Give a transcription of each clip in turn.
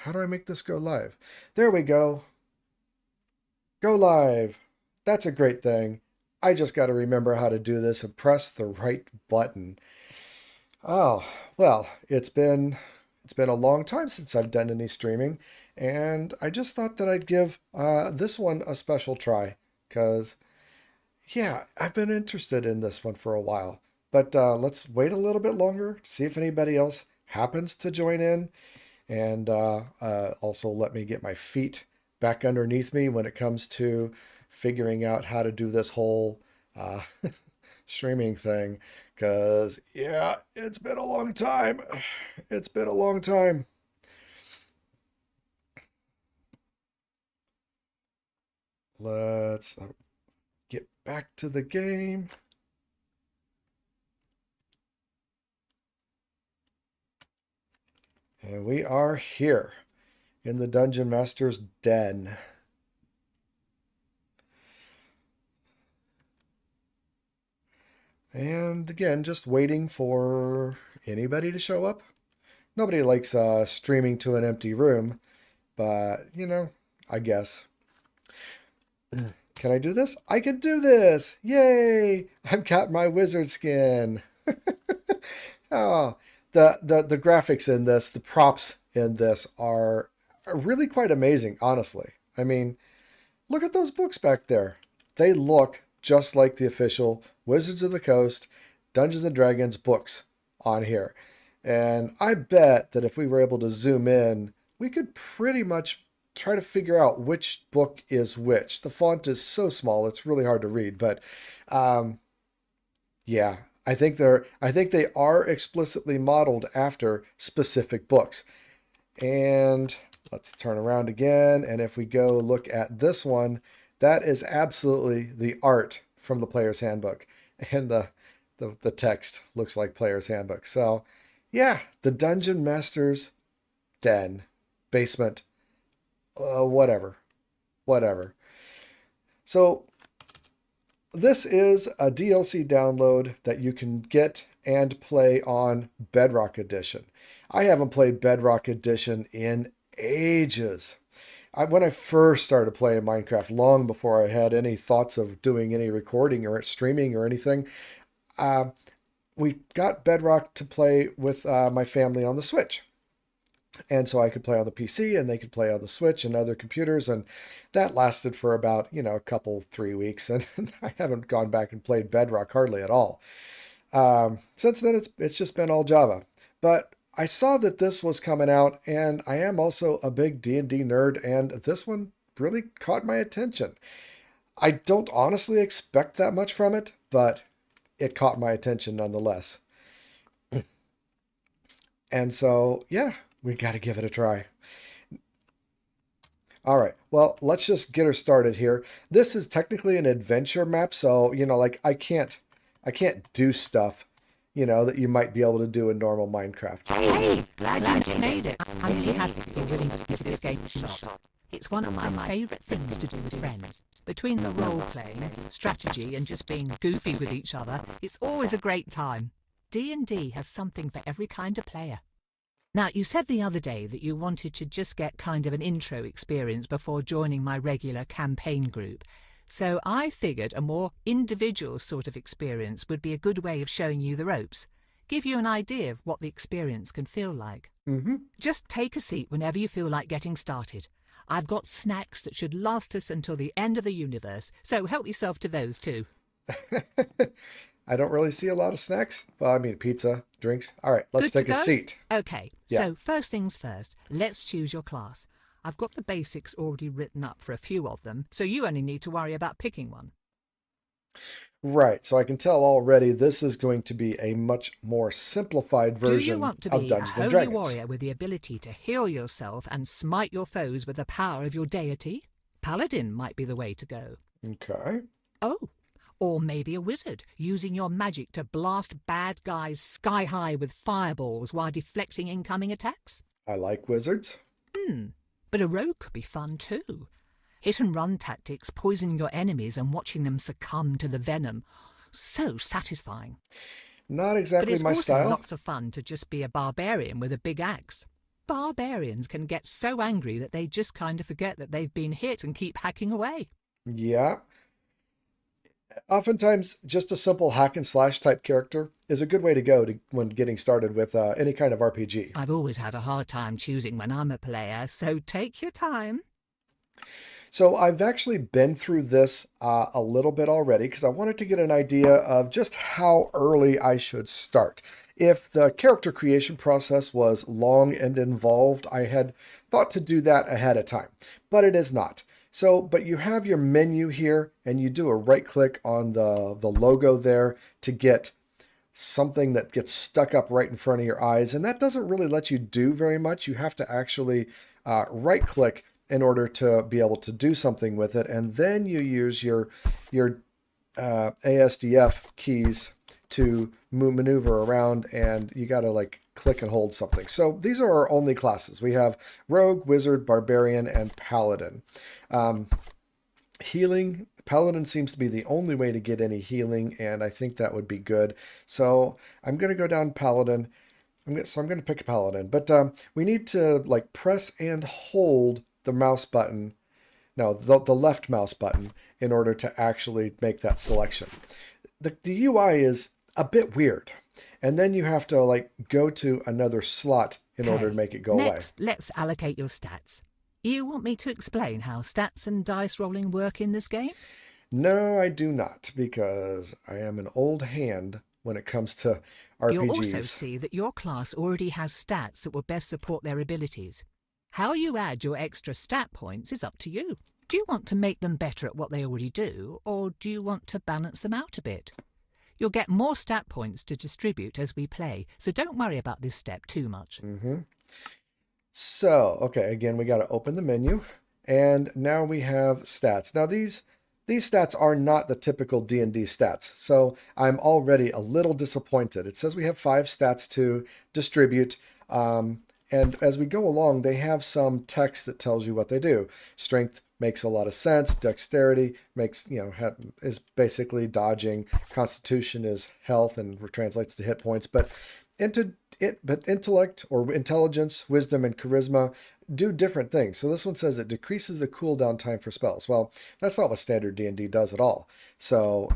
How do I make this go live? There we go. Go live. That's a great thing. I just got to remember how to do this and press the right button. Oh, well, it's been a long time since I've done any streaming, and I just thought that I'd give this one a special try because yeah, I've been interested in this one for a while. But let's wait a little bit longer, see if anybody else happens to join in, and also let me get my feet back underneath me when it comes to figuring out how to do this whole uh, streaming thing. Because, yeah, it's been a long time. It's been a long time. Let's get back to the game. And we are here in the Dungeon Master's den. And again, just waiting for anybody to show up. Nobody likes streaming to an empty room, but I guess. Can I do this? I can do this! Yay! I've got my wizard skin. Oh, the graphics in this, the props in this are really quite amazing, honestly. I mean, look at those books back there. They look just like the official Wizards of the Coast Dungeons and Dragons books on here. And I bet that if we were able to zoom in, we could pretty much try to figure out which book is which. The font is so small, it's really hard to read, but um, yeah, I think they are explicitly modeled after specific books. And let's turn around again. And if we go look at this one, that is absolutely the art from the Player's Handbook. And the text looks like Player's Handbook. So, yeah, the Dungeon Master's den, basement, whatever. Whatever. So, this is a DLC download that you can get and play on Bedrock Edition. I haven't played Bedrock Edition in ages. When I first started playing Minecraft, long before I had any thoughts of doing any recording or streaming or anything, uh, we got Bedrock to play with my family on the Switch. And so I could play on the PC and they could play on the Switch and other computers. And that lasted for about, a couple, 3 weeks. And I haven't gone back and played Bedrock hardly at all. Since then, it's just been all Java. But I saw that this was coming out, and I am also a big D&D nerd, and this one really caught my attention. I don't honestly expect that much from it, but it caught my attention nonetheless. And so, yeah, we got to give it a try. All right, well, let's just get her started here. This is technically an adventure map, so, like I can't do stuff, that you might be able to do in normal Minecraft. Hey, glad you made it. I'm really happy you're willing to give this game a shot. It's one of my favourite things to do with friends. Between the role-playing, strategy and just being goofy with each other, it's always a great time. D&D has something for every kind of player. Now, you said the other day that you wanted to just get kind of an intro experience before joining my regular campaign group. So I figured a more individual sort of experience would be a good way of showing you the ropes. Give you an idea of what the experience can feel like. Mm-hmm. Just take a seat whenever you feel like getting started. I've got snacks that should last us until the end of the universe, so help yourself to those too. I don't really see a lot of snacks. Well, I mean, pizza, drinks. All right, let's Good to take a go? seat. Okay, Yeah. so first things first, let's choose your class. I've got the basics already written up for a few of them, so you only need to worry about picking one. Right, so I can tell already this is going to be a much more simplified Do you version want to of be a Dungeons and holy Dragons. warrior with the ability to heal yourself and smite your foes with the power of your deity? Paladin might be the way to go. Okay. Oh, or maybe a wizard, using your magic to blast bad guys sky high with fireballs while deflecting incoming attacks? I like wizards. But a rogue could be fun too. Hit and run tactics, poisoning your enemies and watching them succumb to the venom. So satisfying. Not But exactly it's my also style. lots of fun to just be a barbarian with a big axe. Barbarians can get so angry that they just kind of forget that they've been hit and keep hacking away. Yeah. Oftentimes, just a simple hack and slash type character is a good way to go when getting started with any kind of RPG. I've always had a hard time choosing when I'm a player, so take your time. So I've actually been through this a little bit already because I wanted to get an idea of just how early I should start. If the character creation process was long and involved, I had thought to do that ahead of time, but it is not. So, but you have your menu here and you do a right click on the logo there to get something that gets stuck up right in front of your eyes. And that doesn't really let you do very much. You have to actually right click in order to be able to do something with it. And then you use your ASDF keys to maneuver around, and you got to like click and hold something. So these are our only classes. We have Rogue, Wizard, Barbarian, and Paladin. Healing, Paladin seems to be the only way to get any healing, and I think that would be good. So I'm going to go down Paladin. I'm going to pick a Paladin, but we need to like press and hold the mouse button, no, the left mouse button in order to actually make that selection. The UI is a bit weird, and then you have to like go to another slot in order to make it go away. Next, let's allocate your stats. You want me to explain how stats and dice rolling work in this game? No, I do not, because I am an old hand when it comes to RPGs. You'll also see that your class already has stats that will best support their abilities. How you add your extra stat points is up to you. Do you want to make them better at what they already do, or do you want to balance them out a bit? You'll get more stat points to distribute as we play, so don't worry about this step too much. So, okay, again, we got to open the menu, and now we have stats. Now, these stats are not the typical D&D stats, so I'm already a little disappointed. It says we have 5 stats to distribute, and as we go along, they have some text that tells you what they do. Strength makes a lot of sense. Dexterity makes, is basically dodging. Constitution is health and translates to hit points. But intellect or intelligence, wisdom, and charisma do different things. So this one says it decreases the cooldown time for spells. Well, that's not what standard D&D does at all. So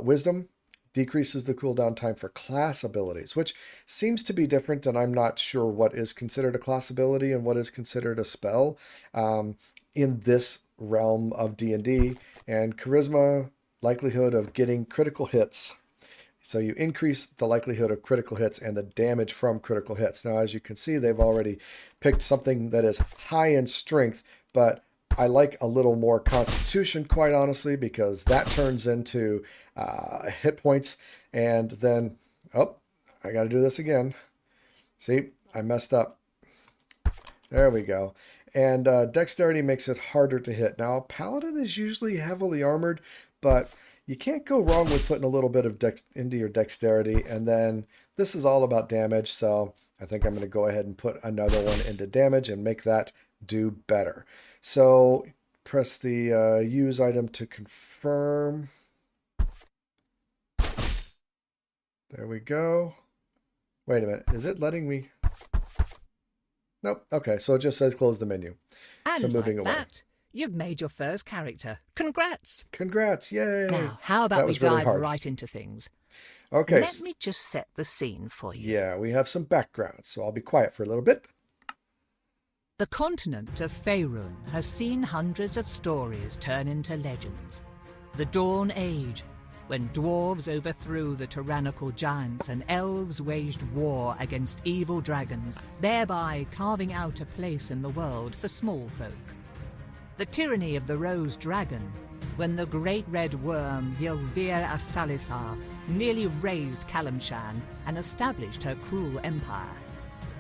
wisdom decreases the cooldown time for class abilities, which seems to be different, and I'm not sure what is considered a class ability and what is considered a spell in this realm of D&D. And charisma, likelihood of getting critical hits. So you increase the likelihood of critical hits and the damage from critical hits. Now, as you can see, they've already picked something that is high in strength, but I like a little more constitution, quite honestly, because that turns into hit points. And then, oh, I got to do this again. See, I messed up. There we go. And dexterity makes it harder to hit. Now, Paladin is usually heavily armored, but you can't go wrong with putting a little bit of into your dexterity. And then this is all about damage, so I think I'm going to go ahead and put another one into damage and make that do better. So press the use item to confirm. There we go. Wait a minute. Is it letting me? Nope. Okay, so it just says close the menu. And so moving like away. that, you've made your first character. Congrats. Congrats. Yay. Now, how about we dive right into things? Okay. Let me just set the scene for you. Yeah, we have some background, so I'll be quiet for a little bit. The continent of Faerun has seen hundreds of stories turn into legends. The Dawn Age, when dwarves overthrew the tyrannical giants and elves waged war against evil dragons, thereby carving out a place in the world for small folk. The tyranny of the Rose Dragon, when the great red worm Ylvir Asalisar nearly razed Kalimshan and established her cruel empire.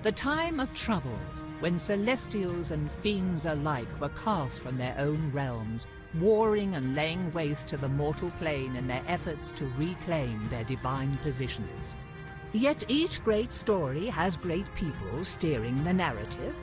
The time of troubles, when celestials and fiends alike were cast from their own realms, warring and laying waste to the mortal plane in their efforts to reclaim their divine positions. Yet each great story has great people steering the narrative.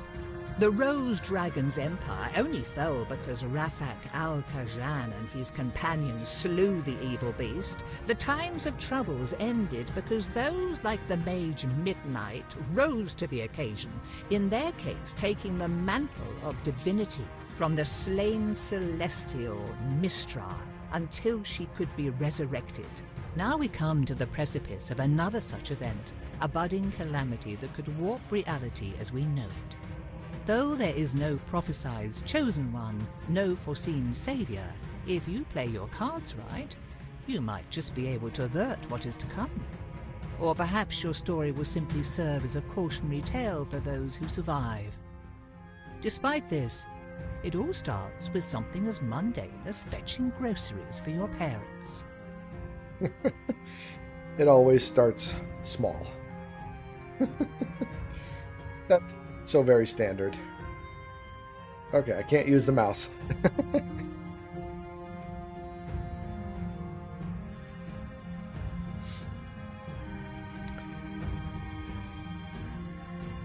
The Rose Dragon's empire only fell because Rafak al-Khajan and his companions slew the evil beast. The times of troubles ended because those like the mage Midnight rose to the occasion, in their case taking the mantle of divinity from the slain celestial Mistra until she could be resurrected. Now we come to the precipice of another such event, a budding calamity that could warp reality as we know it. Though there is no prophesied chosen one, no foreseen savior, if you play your cards right, you might just be able to avert what is to come. Or perhaps your story will simply serve as a cautionary tale for those who survive. Despite this, it all starts with something as mundane as fetching groceries for your parents. It always starts small. That's so very standard. Okay, I can't use the mouse.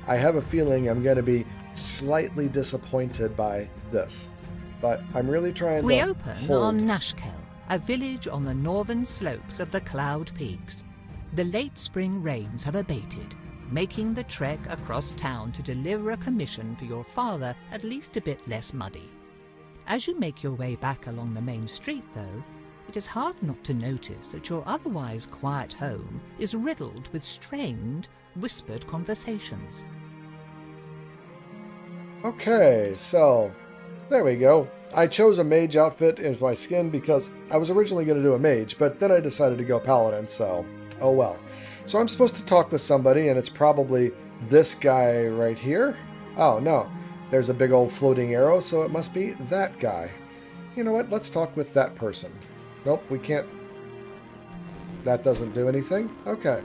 I have a feeling I'm going to be slightly disappointed by this, but I'm really trying We to open hold. on Nashkel, a village on the northern slopes of the Cloud Peaks. The late spring rains have abated, making the trek across town to deliver a commission for your father at least a bit less muddy. As you make your way back along the main street, though, it is hard not to notice that your otherwise quiet home is riddled with strained, whispered conversations. Okay, so there we go. I chose a mage outfit as my skin because I was originally going to do a mage, but then I decided to go paladin, so oh well. So I'm supposed to talk with somebody, and it's probably this guy right here. Oh, no. There's a big old floating arrow, so it must be that guy. You know what? Let's talk with that person. Nope, we can't. That doesn't do anything? Okay.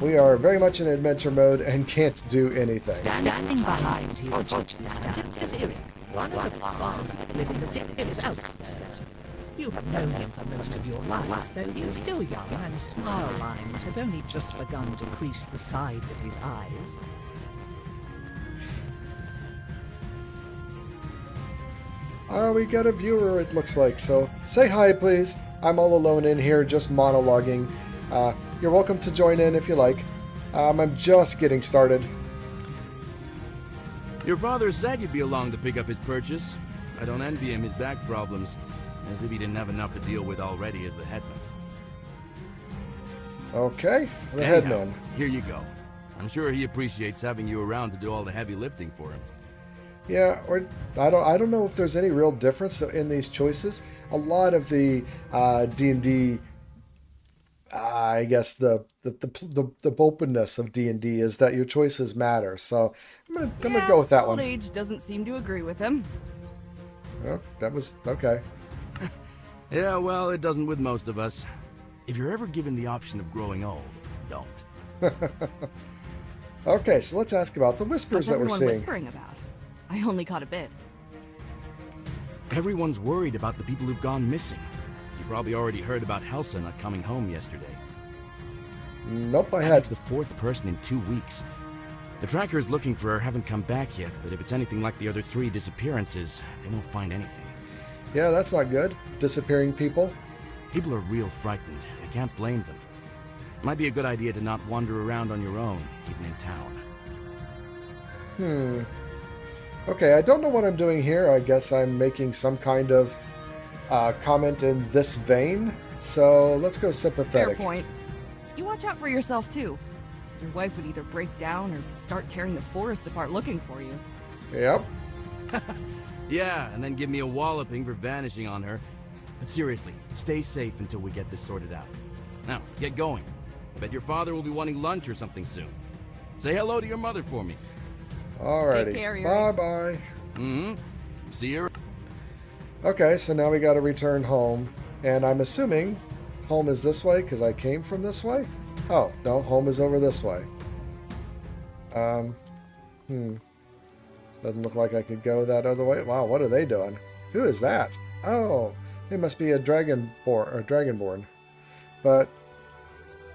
We are very much in adventure mode and can't do anything. Standing behind his stand is Eric, one of the farmers that live in the village's outskirts. You have known him for most of your life, though he is still young and smile lines have only just begun to crease the sides of his eyes. We got a viewer, it looks like, so say hi, please. I'm all alone in here, just monologuing. You're welcome to join in if you like. I'm just getting started. Your father said you'd be along to pick up his purchase. I don't envy him his back problems, as if he didn't have enough to deal with already as the headman. Okay, the Anyhow, headman. here you go. I'm sure he appreciates having you around to do all the heavy lifting for him. Yeah, or I don't know if there's any real difference in these choices. A lot of the D&D, I guess the openness of D&D is that your choices matter. So I'm gonna go with that old one. age doesn't seem to agree with him. Oh, that was okay. Yeah, well, it doesn't with most of us. If you're ever given the option of growing old, don't. Okay, so let's ask about the whispers What's that we're everyone seeing. whispering about? I only caught a bit. Everyone's worried about the people who've gone missing. You probably already heard about Helsa not coming home yesterday. Nope, I That's had. the fourth person in 2 weeks. The trackers looking for her haven't come back yet, but if it's anything like the other 3 disappearances, they won't find anything. Yeah, that's not good. Disappearing people. People are real frightened. I can't blame them. Might be a good idea to not wander around on your own, even in town. Okay, I don't know what I'm doing here. I guess I'm making some kind of comment in this vein. So let's go Fair sympathetic. point. You watch out for yourself, too. Your wife would either break down or start tearing the forest apart looking for you. Yep. Yeah, and then give me a walloping for vanishing on her. But seriously, stay safe until we get this sorted out. Now, get going. I bet your father will be wanting lunch or something soon. Say hello to your mother for me. Alrighty. Take care, Yuri. Bye-bye. Mm-hmm. See you. Okay, so now we got to return home. And I'm assuming home is this way because I came from this way? Oh, no, home is over this way. Doesn't look like I could go that other way. Wow, what are they doing? Who is that? Oh, it must be a dragonborn. But,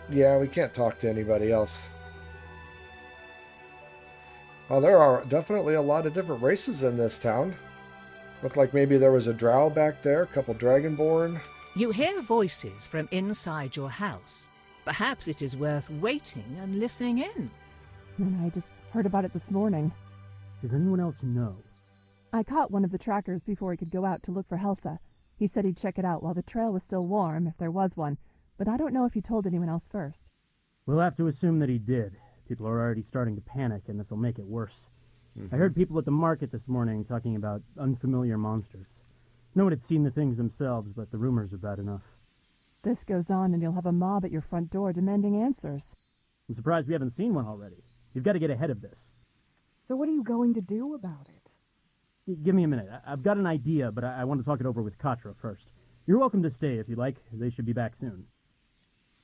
yeah, we can't talk to anybody else. Well, there are definitely a lot of different races in this town. Looked like maybe there was a drow back there, a couple dragonborn. You hear voices from inside your house. Perhaps it is worth waiting and listening in. And I just heard about it this morning. Does anyone else know? I caught one of the trackers before he could go out to look for Helsa. He said he'd check it out while the trail was still warm, if there was one, but I don't know if he told anyone else first. We'll have to assume that he did. People are already starting to panic, and this will make it worse. I heard people at the market this morning talking about unfamiliar monsters. No one had seen the things themselves, but the rumors are bad enough. This goes on and you'll have a mob at your front door demanding answers. I'm surprised we haven't seen one already. You've got to get ahead of this. So what are you going to do about it? Give me a minute. I've got an idea, but I want to talk it over with Katra first. You're welcome to stay if you like. They should be back soon.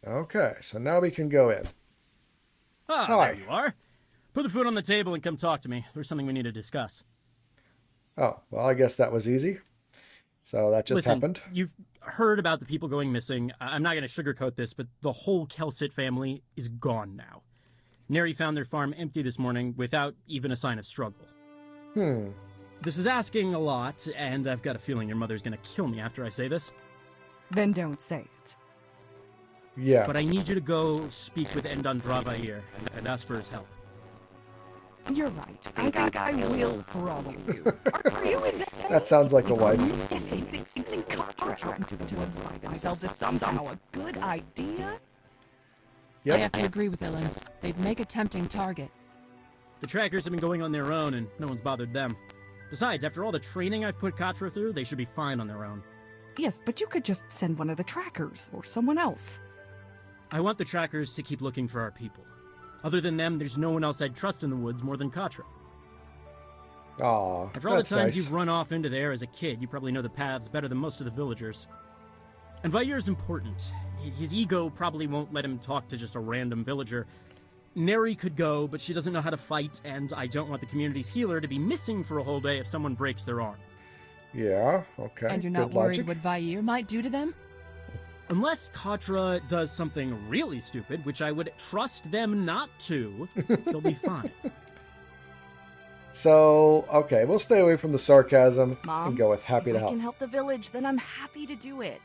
Okay, so now we can go in. Ah, Hi. there you are. Put the food on the table and come talk to me. There's something we need to discuss. Oh, well, I guess that was easy. So that just Listen, happened. You've heard about the people going missing. I'm not going to sugarcoat this, but the whole Kelsit family is gone now. Neri found their farm empty this morning without even a sign of struggle. This is asking a lot, and I've got a feeling your mother's going to kill me after I say this. Then don't say it. Yeah. But I need you to go speak with Endan Dravair and ask for his help. You're right. I think I will throttle you. Are you insane? That sounds like a wife. Sending Katra into the woods by themselves is somehow a good idea? Yep. I have to agree with Ellen. They'd make a tempting target. The trackers have been going on their own, and no one's bothered them. Besides, after all the training I've put Katra through, they should be fine on their own. Yes, but you could just send one of the trackers, or someone else. I want the trackers to keep looking for our people. Other than them, there's no one else I'd trust in the woods more than Katra. Aw, After all the that's times nice. you've run off into there as a kid, you probably know the paths better than most of the villagers. And Vair's important. His ego probably won't let him talk to just a random villager. Neri could go, but she doesn't know how to fight, and I don't want the community's healer to be missing for a whole day if someone breaks their arm. Yeah, okay. And you're not good worried logic. what Vair might do to them? Unless Katra does something really stupid, which I would trust them not to, they'll be fine. So, okay, we'll stay away from the sarcasm Mom, and go with happy if to I help. can help the village, then I'm happy to do it.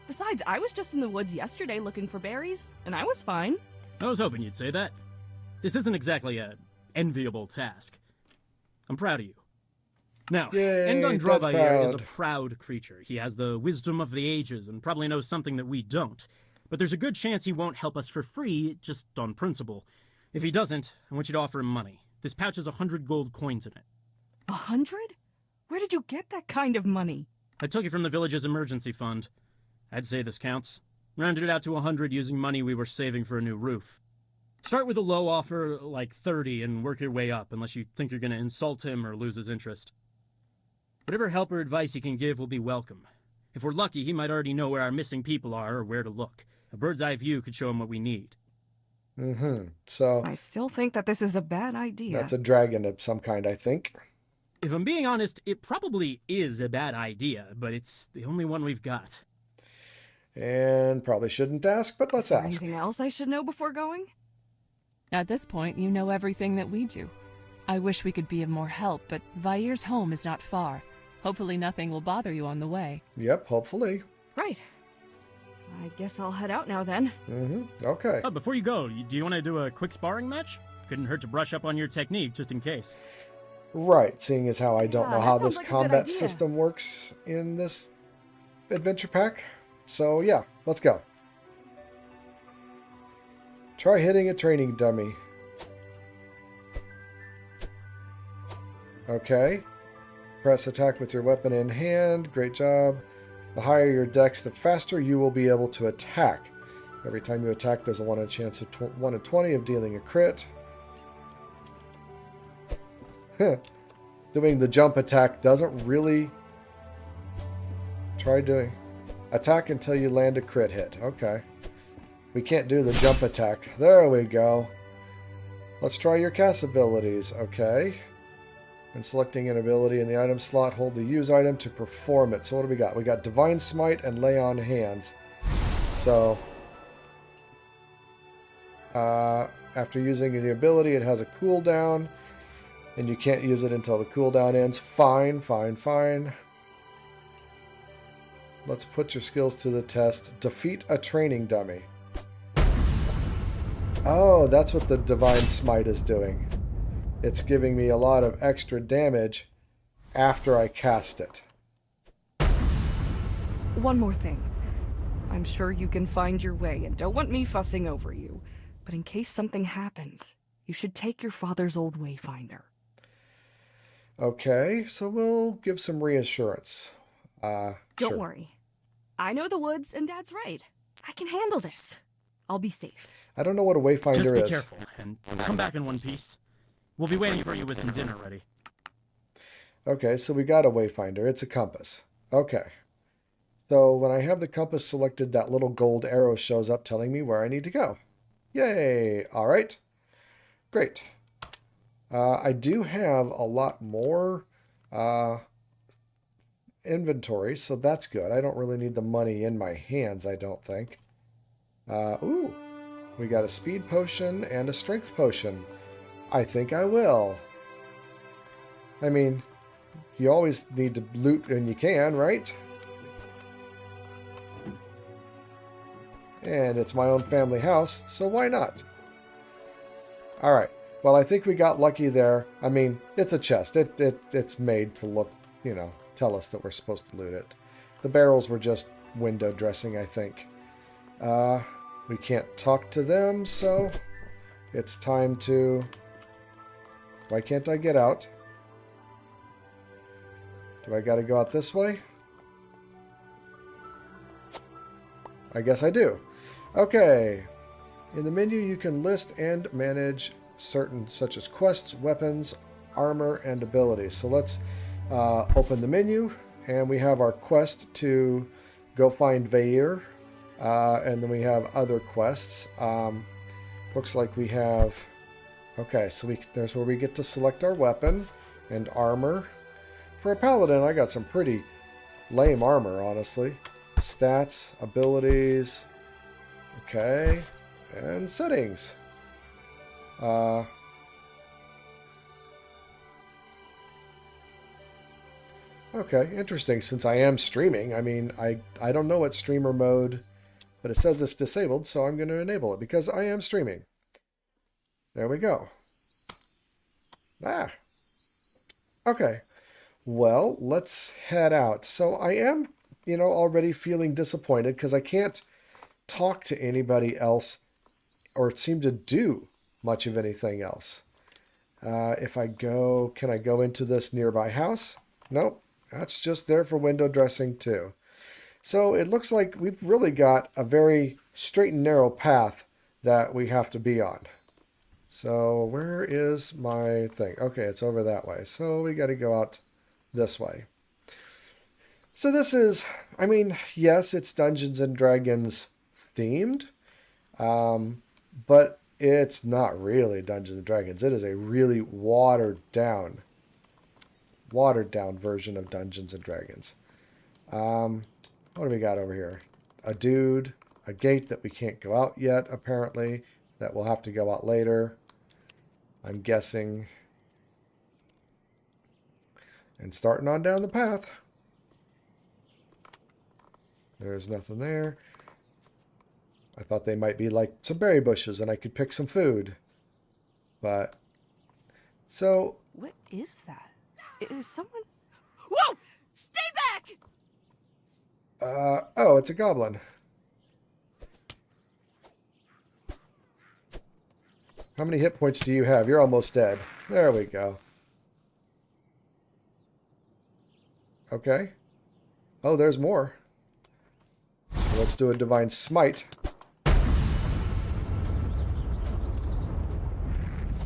Besides, I was just in the woods yesterday looking for berries, and I was fine. I was hoping you'd say that. This isn't exactly a enviable task. I'm proud of you. Now, Yay, Endan Dad's Dravair is a proud. proud creature. He has the wisdom of the ages and probably knows something that we don't. But there's a good chance he won't help us for free, just on principle. If he doesn't, I want you to offer him money. This pouch has 100 gold coins in it. 100? Where did you get that kind of money? I took it from the village's emergency fund. I'd say this counts. Rounded it out to 100 using money we were saving for a new roof. Start with a low offer, like 30, and work your way up, unless you think you're going to insult him or lose his interest. Whatever help or advice he can give will be welcome. If we're lucky, he might already know where our missing people are or where to look. A bird's eye view could show him what we need. So, I still think that this is a bad idea. that's a dragon of some kind, I think. If I'm being honest, it probably is a bad idea, but it's the only one we've got. And probably shouldn't ask, but let's ask. Anything else I should know before going? At this point, you know everything that we do. I wish we could be of more help, but Vair's home is not far. Hopefully nothing will bother you on the way. Yep, hopefully. Right. I guess I'll head out now then. Okay. Oh, before you go, do you want to do a quick sparring match? Couldn't hurt to brush up on your technique, just in case. Right, seeing as how I don't Yeah, know how that this sounds like a good combat idea. system works in this adventure pack. So yeah, let's go. Try hitting a training dummy. Okay. Press attack with your weapon in hand. Great job. The higher your dex, the faster you will be able to attack. Every time you attack, there's a 1 in chance of 1 in 20 of dealing a crit. Doing the jump attack doesn't really... Try doing... Attack until you land a crit hit. Okay. We can't do the jump attack. There we go. Let's try your cast abilities. Okay. And selecting an ability in the item slot, hold the use item to perform it. So what do we got? We got Divine Smite and Lay on Hands. So... after using the ability, it has a cooldown. And you can't use it until the cooldown ends. Fine, fine, fine. Let's put your skills to the test. Defeat a training dummy. Oh, that's what the Divine Smite is doing. It's giving me a lot of extra damage after I cast it. One more thing. I'm sure you can find your way and don't want me fussing over you. But in case something happens, you should take your father's old wayfinder. Okay, so we'll give some reassurance. Don't sure. worry. I know the woods, and Dad's right. I can handle this. I'll be safe. I don't know what a wayfinder Just be is. careful, and come back in one piece. We'll be waiting for you with some dinner ready. Okay, so we got a wayfinder. It's a compass. Okay. So when I have the compass selected, that little gold arrow shows up telling me where I need to go. Yay! All right. Great. I do have a lot more inventory, so that's good. I don't really need the money in my hands, I don't think. Ooh, we got a speed potion and a strength potion. I think I will. I mean, you always need to loot when you can, right? And it's my own family house, so why not? Alright, well, I think we got lucky there. I mean, it's a chest. It's made to look, you know, tell us that we're supposed to loot it. The barrels were just window dressing, I think. We can't talk to them, so it's time to... Why can't I get out? Do I gotta go out this way? I guess I do. Okay. In the menu, you can list and manage certain, such as quests, weapons, armor, and abilities. So let's open the menu, and we have our quest to go find Vair, and then we have other quests. Looks like we have... Okay, so there's where we get to select our weapon and armor. For a paladin, I got some pretty lame armor, honestly. Stats, abilities, okay, and settings. Okay, interesting, since I am streaming. I mean, I don't know what streamer mode, but it says it's disabled, so I'm going to enable it because I am streaming. There we go. Okay. Well, let's head out. So I am, you know, already feeling disappointed because I can't talk to anybody else or seem to do much of anything else. If I go, can I go into this nearby house? Nope. That's just there for window dressing too. So it looks like we've really got a very straight and narrow path that we have to be on. So where is my thing? Okay, it's over that way. So we got to go out this way. So this is, I mean, yes, it's Dungeons and Dragons themed, but it's not really Dungeons and Dragons. It is a really watered down version of Dungeons and Dragons. What do we got over here? A dude, a gate that we can't go out yet, apparently, that we'll have to go out later, I'm guessing. And starting on down the path. There's nothing there. I thought they might be like some berry bushes and I could pick some food. But, so... What is that? Is someone... Whoa! Stay back! Oh, it's a goblin. How many hit points do you have? You're almost dead. There we go. Okay. Oh, there's more. So let's do a Divine Smite.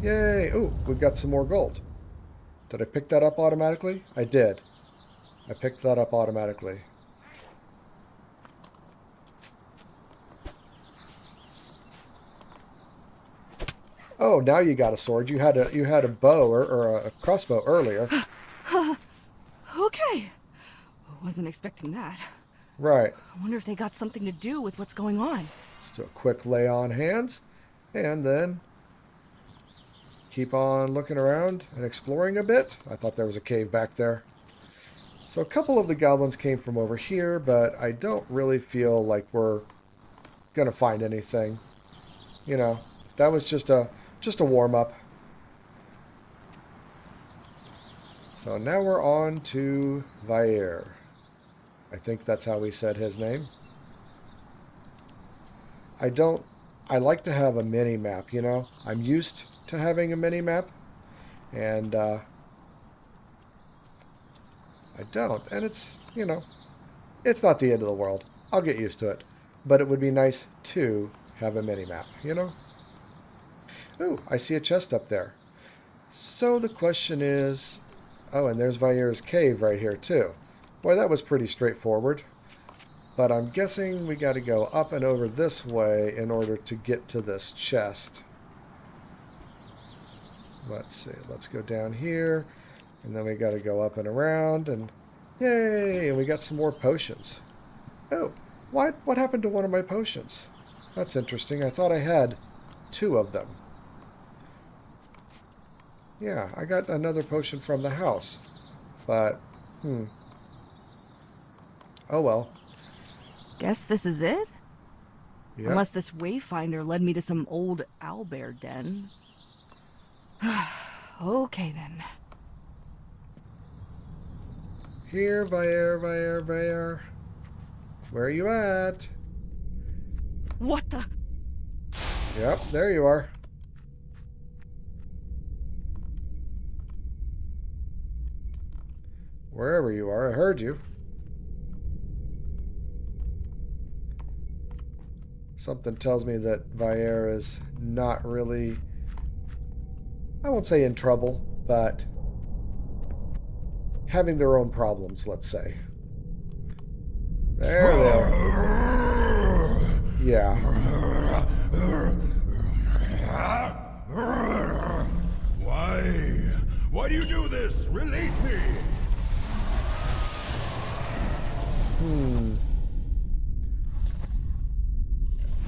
Yay! Ooh, we've got some more gold. Did I pick that up automatically? I did. I picked that up automatically. Oh, now you got a sword. You had a bow or a crossbow earlier. Okay. Wasn't expecting that. Right. I wonder if they got something to do with what's going on. Just do a quick lay on hands, and then keep on looking around and exploring a bit. I thought there was a cave back there. So a couple of the goblins came from over here, but I don't really feel like we're going to find anything. You know, that was just a warm-up. So now we're on to Vair. I think that's how we said his name. I like to have a mini-map, you know. I'm used to having a mini-map, and I don't. And it's, you know, it's not the end of the world. I'll get used to it. But it would be nice to have a mini-map, you know. Ooh, I see a chest up there. So the question is... Oh, and there's Vair's cave right here, too. Boy, that was pretty straightforward. But I'm guessing we got to go up and over this way in order to get to this chest. Let's see. Let's go down here. And then we got to go up and around. And yay! And we got some more potions. Oh, what happened to one of my potions? That's interesting. I thought I had 2 of them. Yeah, I got another potion from the house. But, oh well. Guess this is it? Yep. Unless this wayfinder led me to some old owlbear den. Okay then. Here, Vair, Vair, Vair. Where are you at? What the? Yep, there you are. Wherever you are, I heard you. Something tells me that Vair is not really, I won't say in trouble, but having their own problems, let's say. There they are. Yeah. Why? Why do you do this? Release me!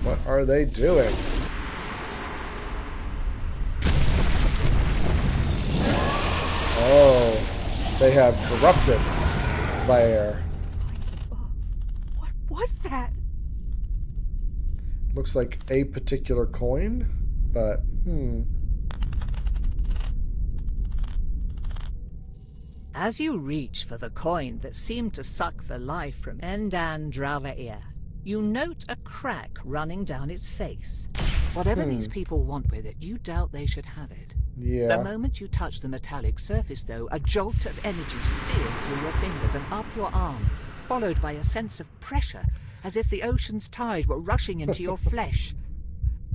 What are they doing? Oh, they have corrupted Vair. What was that? Looks like a particular coin, but As you reach for the coin that seemed to suck the life from Endan Dravair, you note a crack running down its face. Whatever these people want with it, you doubt they should have it. yeah. The moment you touch the metallic surface, though, a jolt of energy sears through your fingers and up your arm, followed by a sense of pressure, as if the ocean's tide were rushing into your flesh.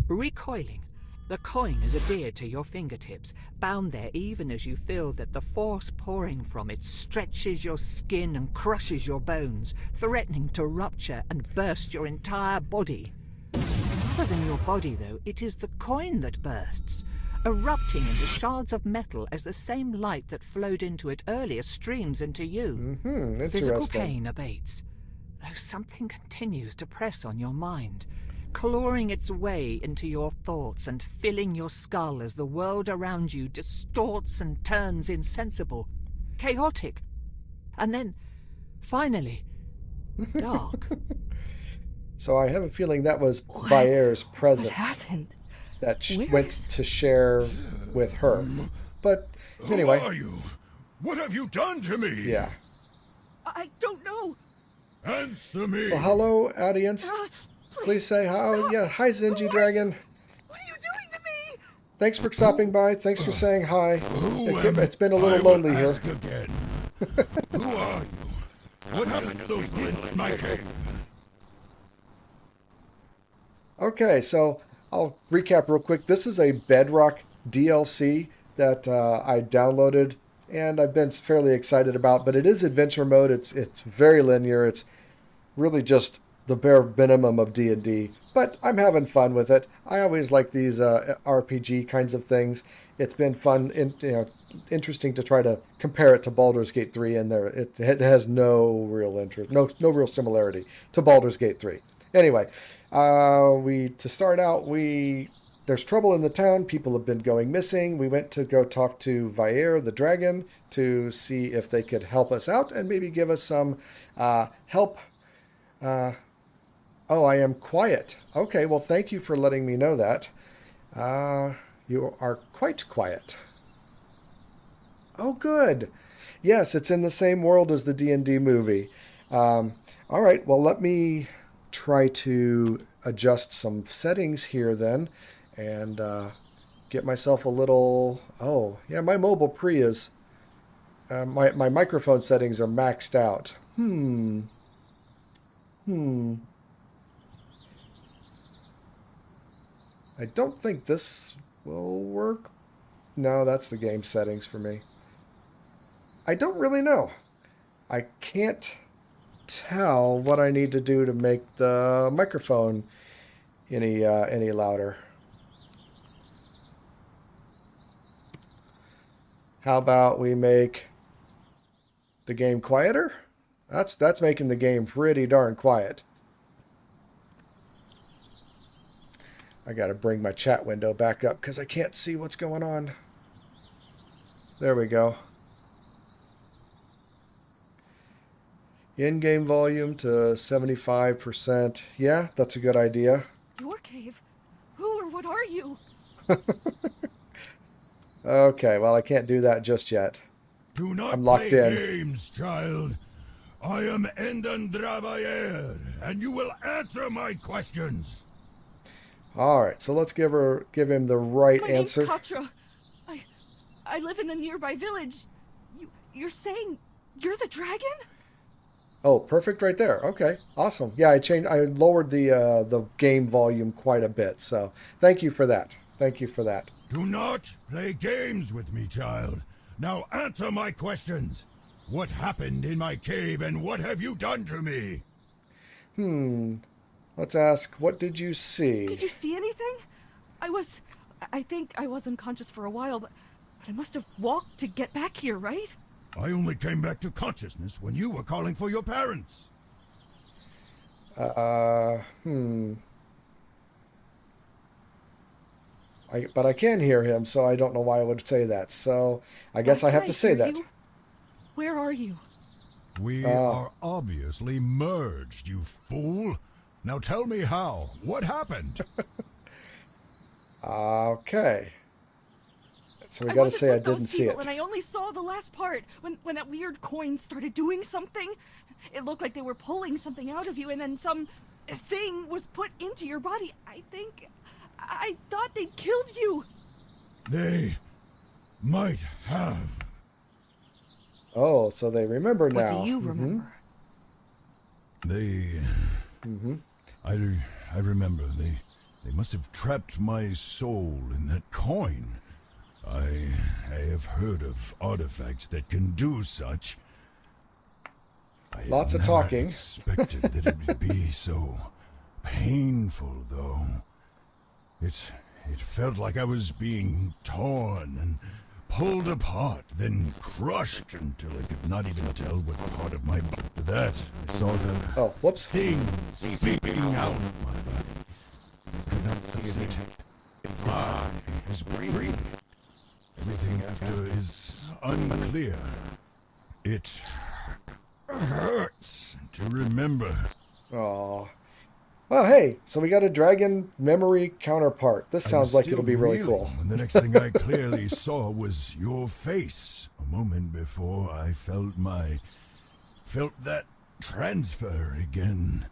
Recoiling, the coin is adhered to your fingertips, bound there even as you feel that the force pouring from it stretches your skin and crushes your bones, threatening to rupture and burst your entire body. Rather than your body, though, it is the coin that bursts, erupting into shards of metal as the same light that flowed into it earlier streams into you. Physical Interesting. pain abates, though something continues to press on your mind, clawing its way into your thoughts and filling your skull as the world around you distorts and turns insensible, chaotic, and then, finally, dark. So I have a feeling that was Vair's presence What happened? that Where went is- to share with her. But anyway, Who are you? What have you done to me? yeah. I don't know. Answer me! Well, hello, audience. Please say hi. Oh, yeah. Hi, Zinji Dragon. What are you doing to me? Thanks for stopping by. Thanks for saying hi. Who am It's been a little I will lonely here. ask again. Who are you? What happened to those people in my cave? Okay, so I'll recap real quick. This is a Bedrock DLC that I downloaded and I've been fairly excited about, but it is adventure mode. It's very linear. It's really just the bare minimum of D&D, but I'm having fun with it. I always like these RPG kinds of things. It's been fun, interesting to try to compare it to Baldur's Gate 3, and it has no real interest, no real similarity to Baldur's Gate 3. Anyway, to start out, we there's trouble in the town. People have been going missing. We went to go talk to Vaer, the dragon, to see if they could help us out and maybe give us some help. Oh, I am quiet. Okay, well, thank you for letting me know that. You are quite quiet. Oh, good. Yes, it's in the same world as the D&D movie. All right, well, let me try to adjust some settings here then and get myself a little... Oh, yeah, my mobile pre is... my microphone settings are maxed out. I don't think this will work. No, that's the game settings for me. I don't really know. I can't tell what I need to do to make the microphone any louder. How about we make the game quieter? That's making the game pretty darn quiet. I got to bring my chat window back up because I can't see what's going on. There we go. In-game volume to 75%. Yeah, that's a good idea. Your cave? Who or what are you? Okay, well, I can't do that just yet. Do not I'm locked play in. games, child. I am Endan Dravayer, and you will answer my questions. All right, so let's give him the right My answer. name's Katra. I live in the nearby village. You're saying you're the dragon? Oh, perfect right there. Okay, awesome. Yeah, I lowered the game volume quite a bit, so thank you for that. Thank you for that. Do not play games with me, child. Now answer my questions. What happened in my cave, and what have you done to me? Let's ask, what did you see? Did you see anything? I think I was unconscious for a while, but I must have walked to get back here, right? I only came back to consciousness when you were calling for your parents. But I can hear him, so I don't know why I would say that. So I guess Why I have can't to say hear that. you? Where are you? We are obviously merged, you fool. Now tell me how. What happened? Okay. So we I got to wasn't say I with those didn't see people, it. And I only saw the last part when that weird coin started doing something. It looked like they were pulling something out of you, and then some thing was put into your body. I thought they'd killed you. They might have. Oh, so they remember now. What do you remember? They... I remember. They must have trapped my soul in that coin. I have heard of artifacts that can do such. Lots of never talking. Expected that it would be so painful, though. It felt like I was being torn and pulled apart, then crushed until I could not even tell what part of my body. After that, I saw the thing seeping out of my body. I could not see it. I was breathing. Everything after is unclear. It hurts to remember. Oh. Well, hey, so we got a dragon memory counterpart. This sounds like it'll be really cool. And the next thing I clearly saw was your face. A moment before I felt that transfer again.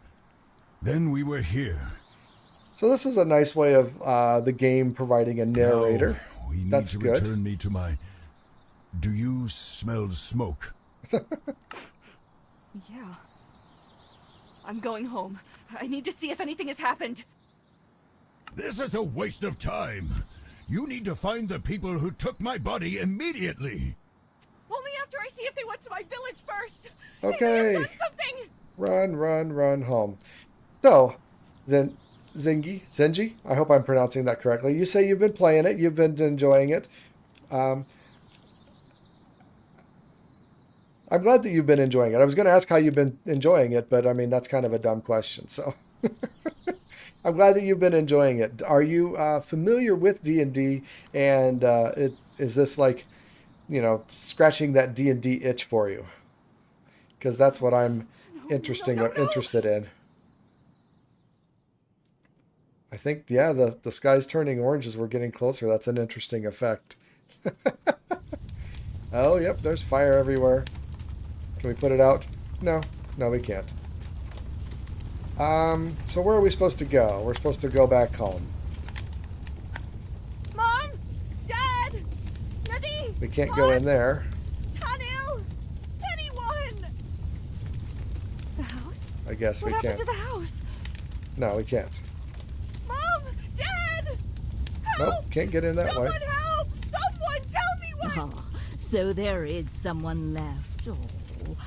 Then we were here. So this is a nice way of the game providing a narrator. Now we need That's to good. return me to my... Do you smell smoke? Yeah. I'm going home. I need to see if anything has happened. This is a waste of time. You need to find the people who took my body immediately. Only after I see if they went to my village first. Okay. They may have done something. Run home. So, then, Zenji, I hope I'm pronouncing that correctly. You say you've been playing it, you've been enjoying it. I'm glad that you've been enjoying it. I was going to ask how you've been enjoying it, but I mean, that's kind of a dumb question. So, I'm glad that you've been enjoying it. Are you familiar with D&D? And is this like, scratching that D&D itch for you? Because that's what I'm interested in. I think, yeah, the sky's turning orange as we're getting closer. That's an interesting effect. Oh, yep, there's fire everywhere. Can we put it out? No, we can't. So where are we supposed to go? We're supposed to go back home. Mom! Dad! Nadine! We can't go in there. Tanil! Anyone! The house? I guess we What can't. happened to the house? No, we can't. Mom! Dad! Help! Nope, can't get in that way. Someone help! Someone tell me what! Ah, so there is someone left.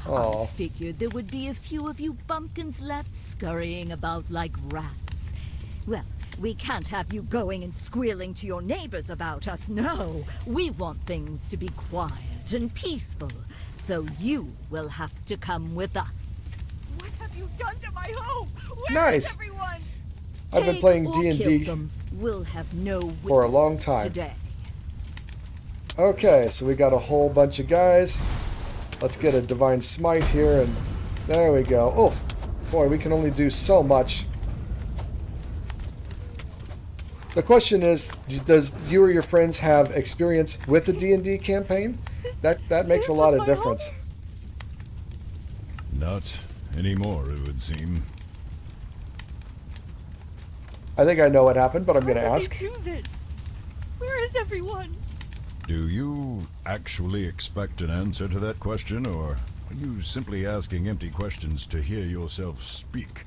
Oh, I figured there would be a few of you bumpkins left scurrying about like rats. Well, we can't have you going and squealing to your neighbors about us, no. We want things to be quiet and peaceful, so you will have to come with us. What have you done to my home? Where Nice. is everyone? I've been Take playing or D&D kill them. We'll have no for a long witnesses time. today. Okay, so we got a whole bunch of guys. Let's get a Divine Smite here, and there we go. Oh, boy, we can only do so much. The question is, does you or your friends have experience with the D&D campaign? That makes a lot of difference. Not anymore, it would seem. I think I know what happened, but I'm going to How did ask. they do this? Where is everyone? Do you actually expect an answer to that question, or are you simply asking empty questions to hear yourself speak?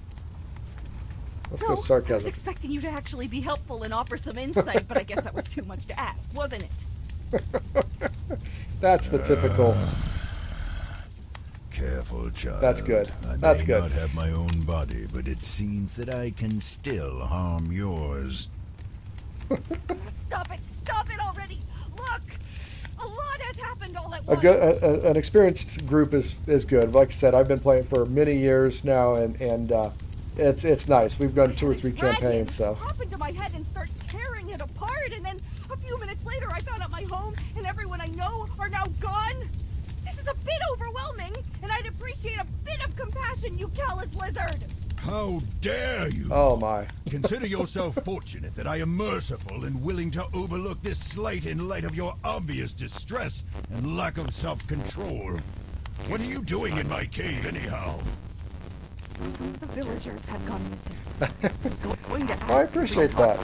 Let's No, go I was sarcasm. expecting you to actually be helpful and offer some insight, but I guess that was too much to ask, wasn't it? That's the typical. Careful, child. That's good. I That's may good. not have my own body, but it seems that I can still harm yours. Stop it already! Look! A lot has happened all at A once! good, an experienced group is good. Like I said, I've been playing for many years now, and it's nice. We've done 2 or 3 campaigns, so. Hop into my head and start tearing it apart, and then a few minutes later I found out my home and everyone I know are now gone. This is a bit overwhelming, and I'd appreciate a bit of compassion, you callous lizard. How dare you! Oh my. Consider yourself fortunate that I am merciful and willing to overlook this slight in light of your obvious distress and lack of self-control. What are you doing in my cave, anyhow? Some of the villagers had gone missing. I was going to ask I appreciate about that.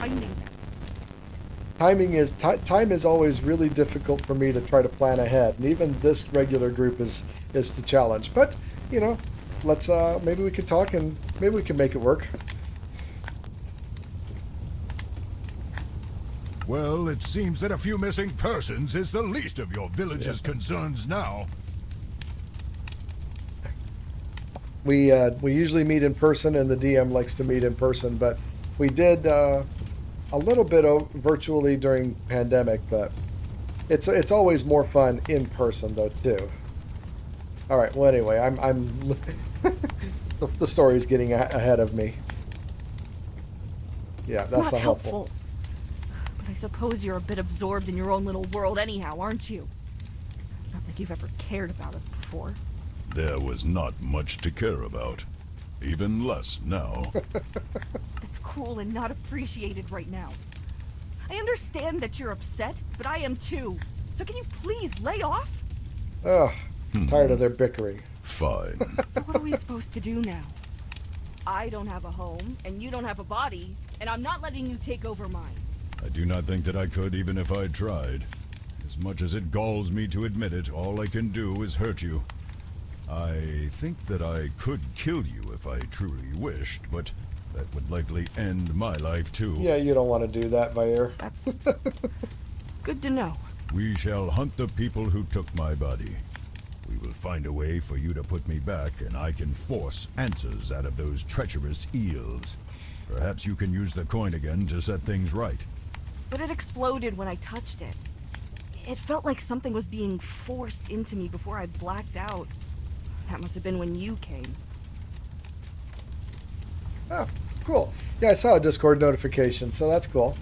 finding them. Time is always really difficult for me to try to plan ahead, and even this regular group is the challenge. But let's maybe we could talk and maybe we can make it work. Well, it seems that a few missing persons is the least of your village's concerns now. We usually meet in person, and the DM likes to meet in person, but we did a little bit virtually during pandemic, but it's always more fun in person though too. All right. Well, anyway, I'm the story's getting ahead of me. Yeah, It's that's not not helpful. But I suppose you're a bit absorbed in your own little world anyhow, aren't you? Not like you've ever cared about us before. There was not much to care about. Even less now. That's cruel and not appreciated right now. I understand that you're upset, but I am too. So can you please lay off? Ugh, tired of their bickering. Fine. So what are we supposed to do now? I don't have a home, and you don't have a body, and I'm not letting you take over mine. I do not think that I could, even if I tried. As much as it galls me to admit it, all I can do is hurt you. I think that I could kill you if I truly wished, but that would likely end my life too. Yeah, you don't want to do that, Vair. That's good to know. We shall hunt the people who took my body. We will find a way for you to put me back, and I can force answers out of those treacherous eels. Perhaps you can use the coin again to set things right. But it exploded when I touched it. It felt like something was being forced into me before I blacked out. That must have been when you came. Oh, Cool. Yeah, I saw a Discord notification, so that's cool.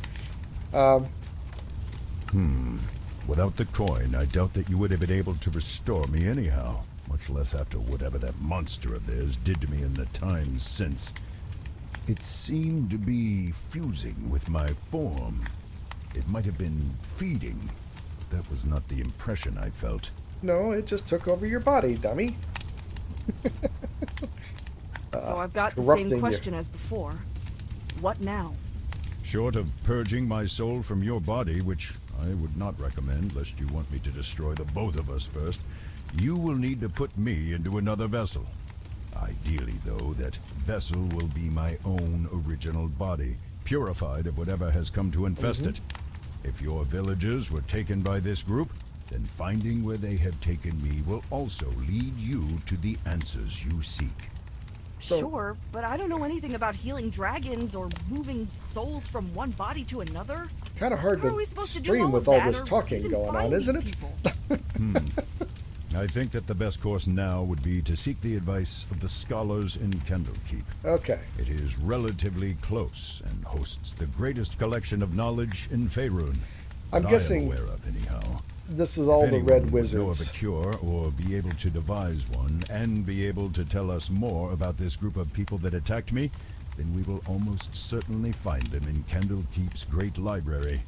Without the coin, I doubt that you would have been able to restore me anyhow, much less after whatever that monster of theirs did to me in the time since. It seemed to be fusing with my form. It might have been feeding, but that was not the impression I felt. No, it just took over your body, dummy. So I've got the corrupting same you. question as before. What now? Short of purging my soul from your body, which I would not recommend lest you want me to destroy the both of us first, you will need to put me into another vessel. Ideally, though, that vessel will be my own original body, purified of whatever has come to infest it. If your villagers were taken by this group, then finding where they have taken me will also lead you to the answers you seek. Sure, but I don't know anything about healing dragons or moving souls from one body to another. Kind of hard How are we to supposed to do stream all with of all that this or talking even going on, find isn't these it? people? I think that the best course now would be to seek the advice of the scholars in Candlekeep. Okay. It is relatively close and hosts the greatest collection of knowledge in Faerun. I'm that guessing I am aware of, anyhow. This is all If the anyone red would know of wizards. a cure or be able to devise one and be able to tell us more about this group of people that attacked me, then we will almost certainly find them in Candlekeep's great library.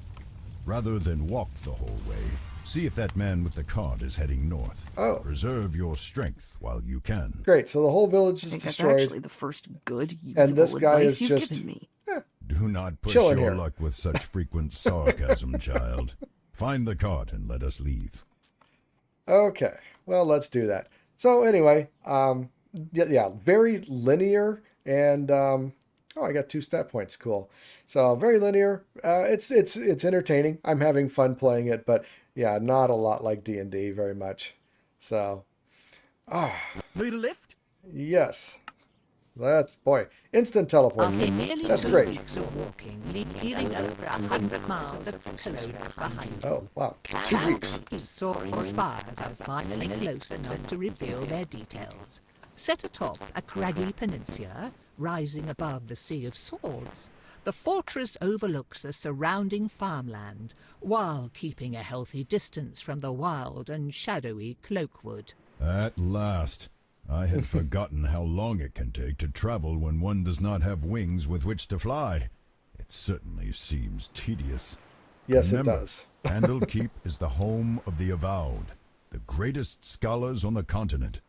Rather than walk the whole way, see if that man with the cart is heading north. Oh. Preserve your strength while you can. Great, so the whole village I is think that's destroyed. actually the first good, usable this guy advice is you've just- given me. Do not push Chilling your here. luck with such frequent sarcasm, child. Find the cart and let us leave. Okay, well, let's do that. So anyway, yeah, very linear, and oh, I got 2 stat points. Cool. So very linear. It's entertaining. I'm having fun playing it, but yeah, not a lot like D&D very much. So, Need a lift? yes, that's instant teleport. After nearly That's 2 great. weeks of walking, leading over 100 miles of coast behind you, Oh wow, 2 weeks. Candlekeep's soaring spires are finally close enough to reveal their details. Set atop a craggy peninsula, rising above the Sea of Swords, the fortress overlooks the surrounding farmland, while keeping a healthy distance from the wild and shadowy Cloakwood. At last. I had forgotten how long it can take to travel when one does not have wings with which to fly. It certainly seems tedious. Yes, Remember, it does. Candlekeep is the home of the Avowed, the greatest scholars on the continent.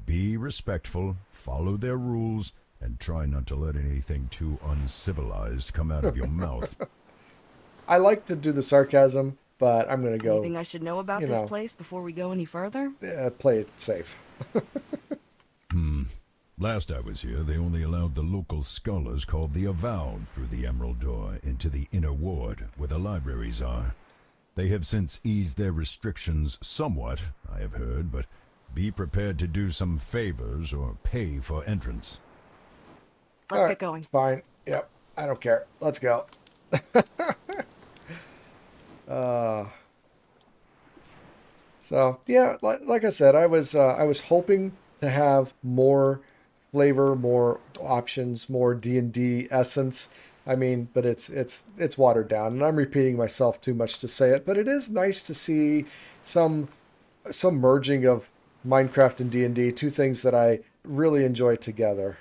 Be respectful, follow their rules, and try not to let anything too uncivilized come out of your mouth. I like to do the sarcasm, but I'm going to go Anything I should know about you this know. place before we go any further? play it safe. Last I was here, they only allowed the local scholars called the Avowed through the Emerald Door into the inner ward, where the libraries are. They have since eased their restrictions somewhat, I have heard, but be prepared to do some favors or pay for entrance. Let's All right, get going. it's fine. Yep, I don't care. Let's go. So yeah, like I said, I was hoping to have more flavor, more options, more D&D essence. I mean, but it's watered down, and I'm repeating myself too much to say it. But it is nice to see some merging of Minecraft and D&D, 2 things that I really enjoy together.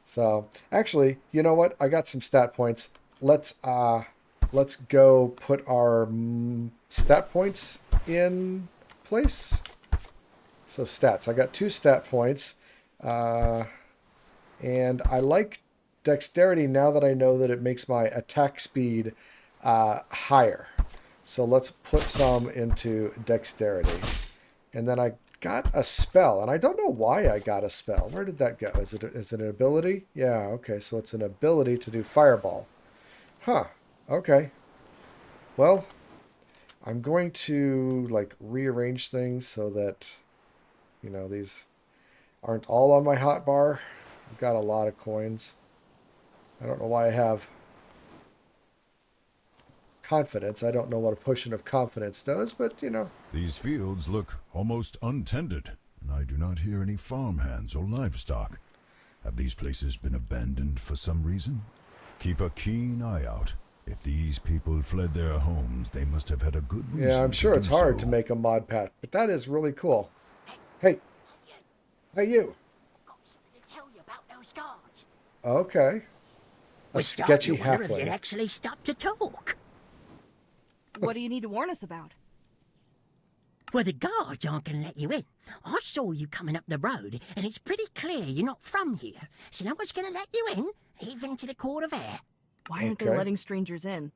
So actually, you know what? I got some stat points. Let's go put our stat points in place. So stats. I got 2 stat points, and I like dexterity now that I know that it makes my attack speed higher. So let's put some into dexterity, and then I got a spell, and I don't know why I got a spell. Where did that go? Is it an ability? Yeah, okay, so it's an ability to do fireball. Huh, okay. Well, I'm going to like rearrange things so that, you know, these aren't all on my hotbar. I've got a lot of coins. I don't know why I have confidence. I don't know what a potion of confidence does, but you know. These fields look almost untended, and I do not hear any farmhands or livestock. Have these places been abandoned for some reason? Keep a keen eye out. If these people fled their homes, they must have had a good reason. Yeah, I'm sure it's hard to so. make a mod pack, but that is really cool. Hey. Hey, you. I've got something to tell you about those guards. Okay. A We're sketchy starting to wonder if you'd halfling. actually stop to talk. What do you need to warn us about? Well, the guards aren't going to let you in. I saw you coming up the road, and it's pretty clear you're not from here. So no one's going to let you in, even to the Court of Air. Why aren't they Okay. letting strangers in?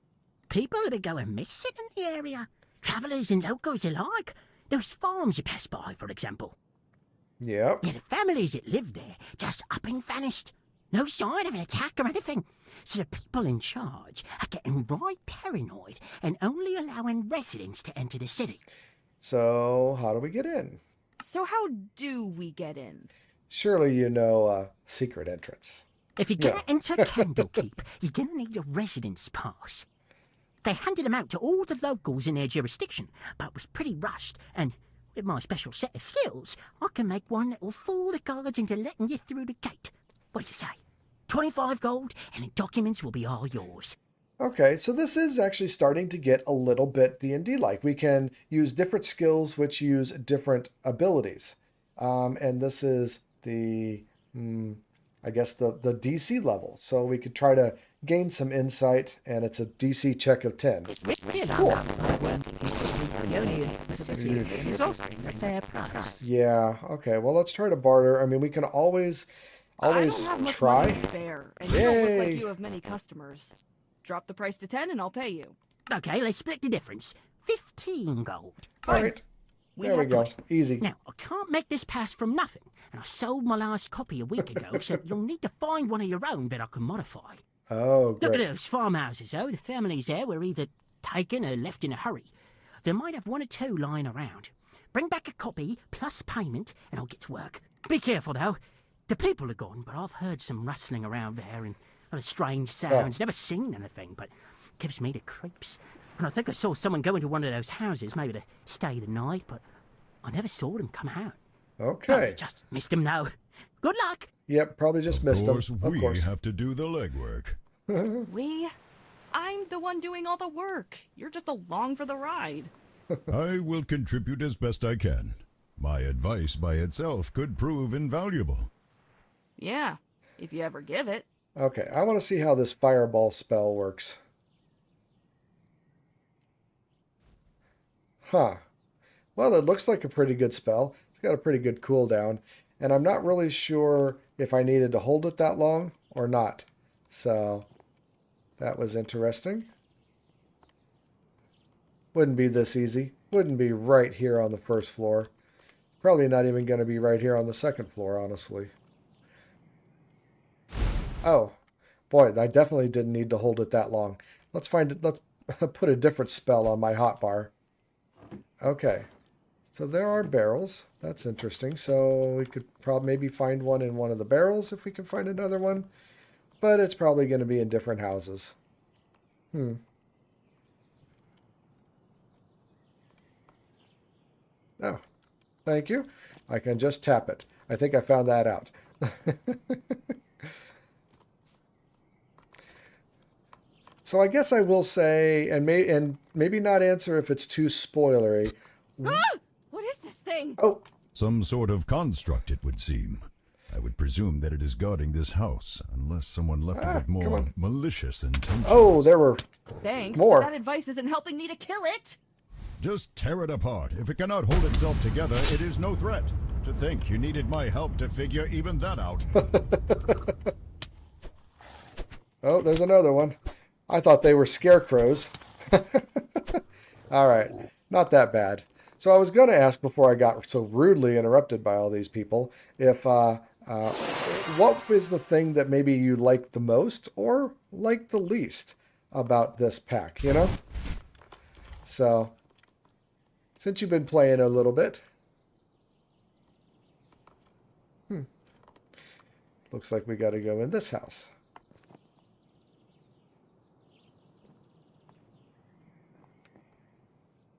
People are going missing in the area. Travellers and locals alike. Those farms you pass by, for example. Yep. Yeah, the families that live there just up and vanished. No sign of an attack or anything. So the people in charge are getting right paranoid and only allowing residents to enter the city. So, how do we get in? So how do we get in? Surely you know a secret entrance. If you're going to enter Candlekeep, you're going to need a residence pass. They handed them out to all the locals in their jurisdiction, but it was pretty rushed, and with my special set of skills, I can make one that will fool the guards into letting you through the gate. What do you say? 25 gold, and the documents will be all yours. Okay, so this is actually starting to get a little bit D&D-like. We can use different skills which use different abilities. And this is the, I guess, the DC level. So we could try to gain some insight, and it's a DC check of 10. Cool. It's offering a fair price. Yeah, okay, well, let's try to barter. I mean, we can always I don't have much try. money to spare, and you don't look Yay. like you have many customers. Drop the price to 10 and I'll pay you. Okay, let's split the difference. 15 gold. All right, there we have go. money. Easy. Now, I can't make this pass from nothing, and I sold my last copy a week ago, so you'll need to find one of your own that I can modify. Oh, Look great. at those farmhouses, though. The families there were either taken or left in a hurry. They might have one or two lying around. Bring back a copy plus payment, and I'll get to work. Be careful, though. The people are gone, but I've heard some rustling around there and other strange sounds. Never seen anything, but gives me the creeps. And I think I saw someone go into one of those houses, maybe to stay the night, but I never saw them come out. Okay. Just missed them, though. Good luck. Yep, probably just missed them. Of Of course. have to do the legwork. I'm the one doing all the work. You're just along for the ride. I will contribute as best I can. My advice by itself could prove invaluable. Yeah, if you ever give it. Okay, I want to see how this fireball spell works. Huh. Well, it looks like a pretty good spell. It's got a pretty good cooldown. And I'm not really sure if I needed to hold it that long or not. So, that was interesting. Wouldn't be this easy. Wouldn't be right here on the first floor. Probably not even going to be right here on the second floor, honestly. Oh, boy, I definitely didn't need to hold it that long. Let's find it. Let's put a different spell on my hotbar. Okay, so there are barrels. That's interesting. So we could probably maybe find one in one of the barrels if we can find another one. But it's probably going to be in different houses. Oh, thank you. I can just tap it. I think I found that out. So I guess I will say, and maybe not answer if it's too spoilery. Ah! What is this thing? Oh, Some sort of construct, it would seem. I would presume that it is guarding this house, unless someone left it with come more on. malicious intentions. oh, there were Thanks, more. but that advice isn't helping me to kill it. Just tear it apart. If it cannot hold itself together, it is no threat. To think you needed my help to figure even that out. Oh, there's another one. I thought they were scarecrows. All right, not that bad. So I was going to ask before I got so rudely interrupted by all these people, if what is the thing that maybe you like the most or like the least about this pack, you know? So, since you've been playing a little bit, looks like we got to go in this house.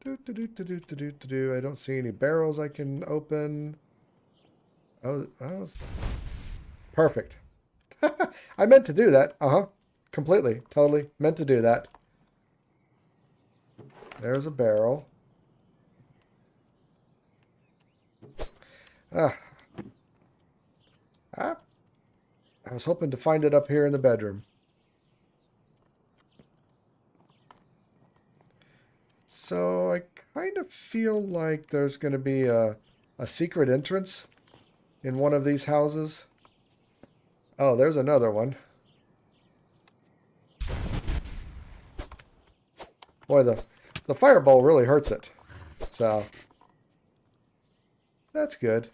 I don't see any barrels I can open. Oh, Perfect. I meant to do that. Uh-huh. Completely. Totally. Meant to do that. There's a barrel. I was hoping to find it up here in the bedroom. So I kind of feel like there's going to be a secret entrance in one of these houses. Oh, there's another one. Boy, the fireball really hurts it. So that's good.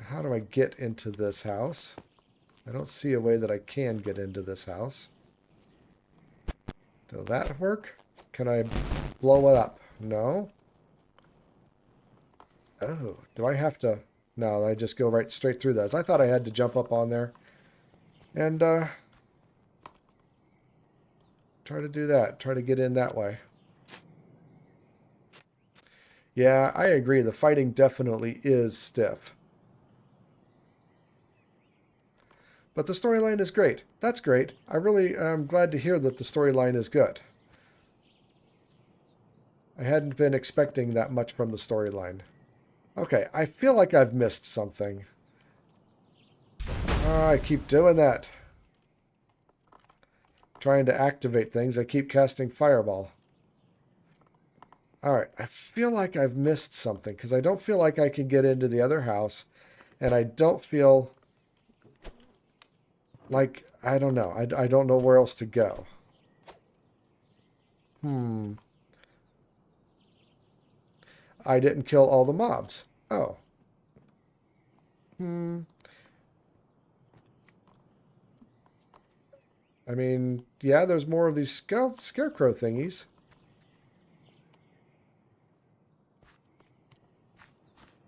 How do I get into this house? I don't see a way that I can get into this house. Does that work? Can I blow it up? No. Oh, do I have to? No, I just go right straight through those. I thought I had to jump up on there and try to do that. Try to get in that way. Yeah, I agree. The fighting definitely is stiff. But the storyline is great. That's great. I really am glad to hear that the storyline is good. I hadn't been expecting that much from the storyline. Okay, I feel like I've missed something. Oh, I keep doing that. Trying to activate things, I keep casting Fireball. Alright, I feel like I've missed something, because I don't feel like I can get into the other house, and I don't feel like, I don't know. I don't know where else to go. I didn't kill all the mobs. Oh. I mean, yeah, there's more of these scarecrow thingies.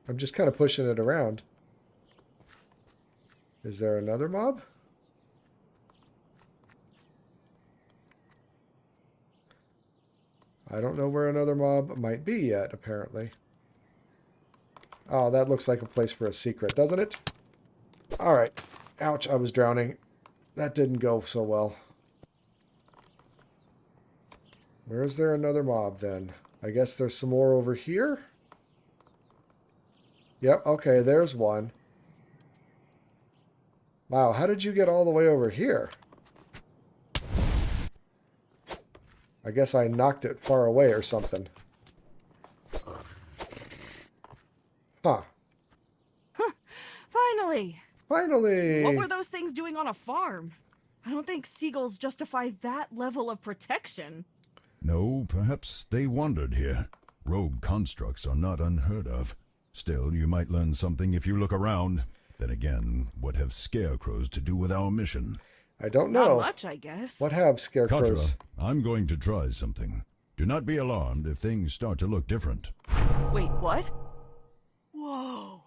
I'm just kind of pushing it around. Is there another mob? I don't know where another mob might be yet, apparently. Oh, that looks like a place for a secret, doesn't it? Alright. Ouch, I was drowning. That didn't go so well. Where is there another mob, then? I guess there's some more over here? Yep, okay, there's one. Wow, how did you get all the way over here? I guess I knocked it far away or something. Huh. Finally! Finally! What were those things doing on a farm? I don't think seagulls justify that level of protection. No, perhaps they wandered here. Rogue constructs are not unheard of. Still, you might learn something if you look around. Then again, what have scarecrows to do with our mission? I don't know. Not much, I guess. What have scarecrows? Katra, I'm going to try something. Do not be alarmed if things start to look different. Wait, what? Whoa.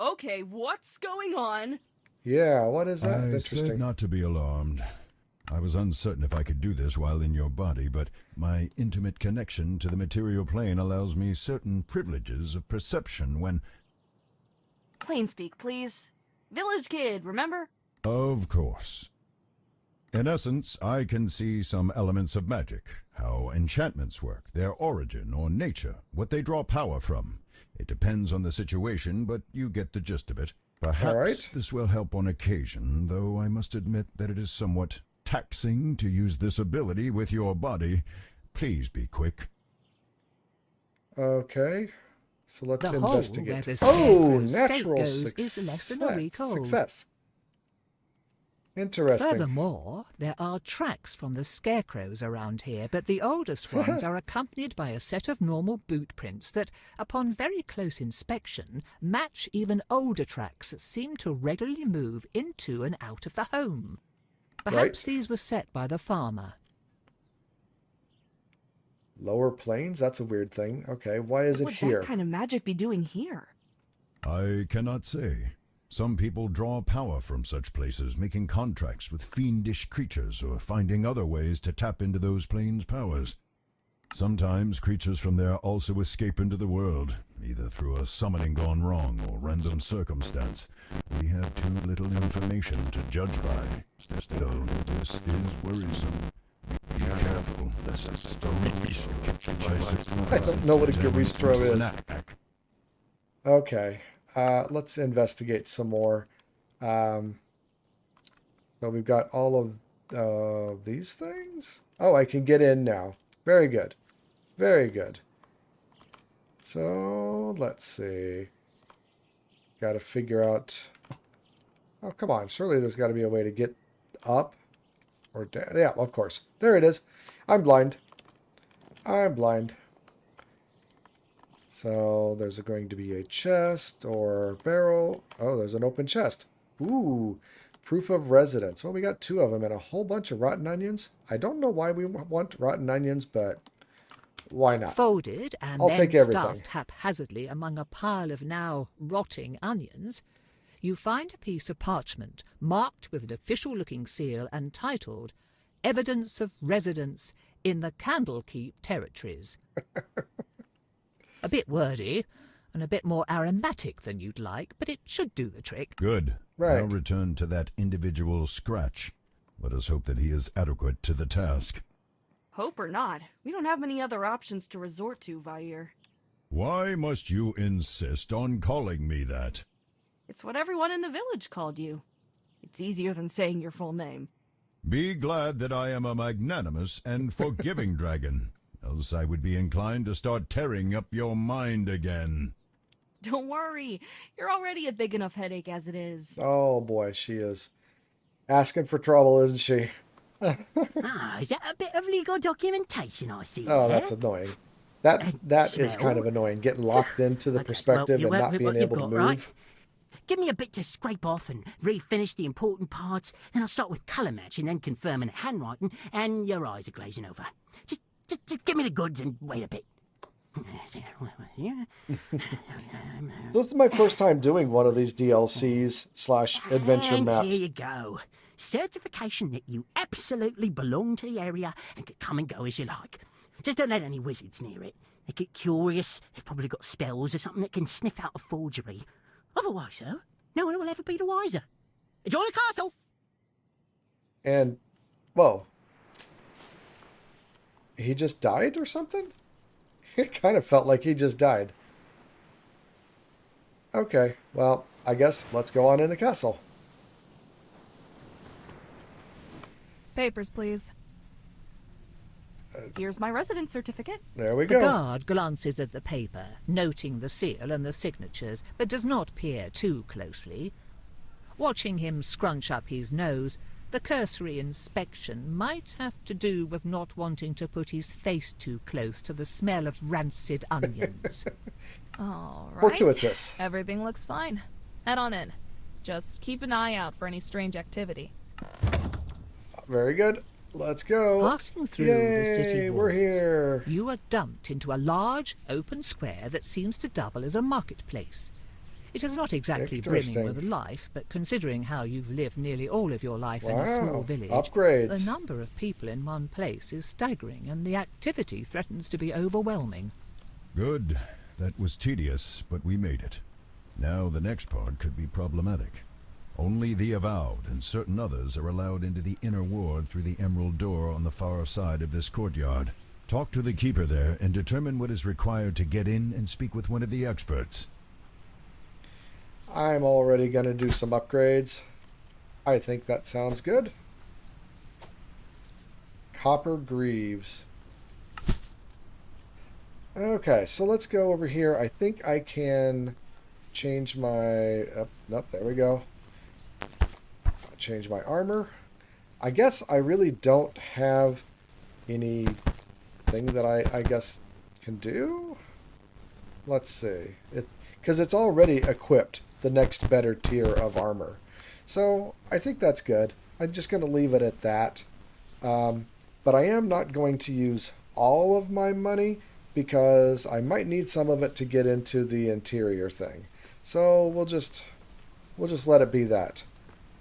Okay, what's going on? Yeah, what is that? I Interesting. said not to be alarmed. I was uncertain if I could do this while in your body, but my intimate connection to the material plane allows me certain privileges of perception when... Plain speak, please. Village kid, remember? Of course. In essence, I can see some elements of magic, how enchantments work, their origin or nature, what they draw power from. It depends on the situation, but you get the gist of it. Perhaps this will help on occasion, though I must admit that it is somewhat taxing to use this ability with your body. Please be quick. Okay. So let's The hole investigate. where the Oh, scarecrow's natural scape goes is less than a week old. Success. Interesting. Furthermore, there are tracks from the scarecrows around here, but the oldest ones are accompanied by a set of normal boot prints that, upon very close inspection, match even older tracks that seem to regularly move into and out of the home. Perhaps these were set by the farmer. Lower plains? That's a weird thing. Okay, why is it What would here? that kind of magic be doing here? I cannot say. Some people draw power from such places, making contracts with fiendish creatures or finding other ways to tap into those planes' powers. Sometimes creatures from there also escape into the world. either through a summoning gone wrong or random circumstance. We have too little information to judge by. Still, this is worrisome. Be careful, lest a stone I don't know what a Gari's throw is. Okay, let's investigate some more. So we've got all of these things. Oh, I can get in now. Very good. Very good. So, let's see. Got to figure out... Oh, come on. Surely there's got to be a way to get up. Or down. Yeah, of course. There it is. I'm blind. I'm blind. So, there's going to be a chest or barrel. Oh, there's an open chest. Ooh, proof of residence. Well, we got 2 of them and a whole bunch of rotten onions. I don't know why we want rotten onions, but why not? Folded and I'll then take everything. stuffed haphazardly among a pile of now rotting onions, you find a piece of parchment marked with an official-looking seal and titled Evidence of Residence in the Candlekeep Territories. A bit wordy and a bit more aromatic than you'd like, but it should do the trick. Good. Right. I'll return to that individual Scratch. Let us hope that he is adequate to the task. Hope or not, we don't have many other options to resort to, Vair. Why must you insist on calling me that? It's what everyone in the village called you. It's easier than saying your full name. Be glad that I am a magnanimous and forgiving dragon, else I would be inclined to start tearing up your mind again. Don't worry, you're already a big enough headache as it is. Oh boy, she is asking for trouble, isn't she? Is that a bit of legal documentation I see Oh, there? that's annoying. That is kind of annoying, getting locked into the perspective and not being able to move. Right? Give me a bit to scrape off and refinish the important parts, then I'll start with colour matching, then confirming handwriting, and your eyes are glazing over. Just give me the goods and wait a bit. So this is my first time doing one of these DLCs / adventure And maps. here you go. Certification that you absolutely belong to the area and can come and go as you like. Just don't let any wizards near it. They get curious. They've probably got spells or something that can sniff out a forgery. Otherwise, though, no one will ever be the wiser. Enjoy the castle! And, whoa. He just died or something? It kind of felt like he just died. Okay, well, I guess let's go on in the castle. Papers, please. Here's my residence certificate. There we The go. guard glances at the paper, noting the seal and the signatures, but does not peer too closely. Watching him scrunch up his nose, the cursory inspection might have to do with not wanting to put his face too close to the smell of rancid onions. All right. Fortuitous. Everything looks fine. Head on in. Just keep an eye out for any strange activity. Very good. Let's go. Passing through Yay, the city we're walls, here. you are dumped into a large, open square that seems to double as a marketplace. It is not exactly brimming Interesting. with life, but considering how you've lived nearly all of your life in a small Wow, village, upgrades. the number of people in one place is staggering, and the activity threatens to be overwhelming. Good. That was tedious, but we made it. Now the next part could be problematic. Only the Avowed and certain others are allowed into the inner ward through the emerald door on the far side of this courtyard. Talk to the keeper there and determine what is required to get in and speak with one of the experts. I'm already going to do some upgrades. I think that sounds good. Copper Greaves. Okay, so let's go over here. I think I can change my... nope, there we go. Change my armor. I guess I really don't have anything that I guess can do. Let's see. Because it's already equipped the next better tier of armor. So I think that's good. I'm just going to leave it at that. But I am not going to use all of my money because I might need some of it to get into the interior thing. So we'll just let it be that.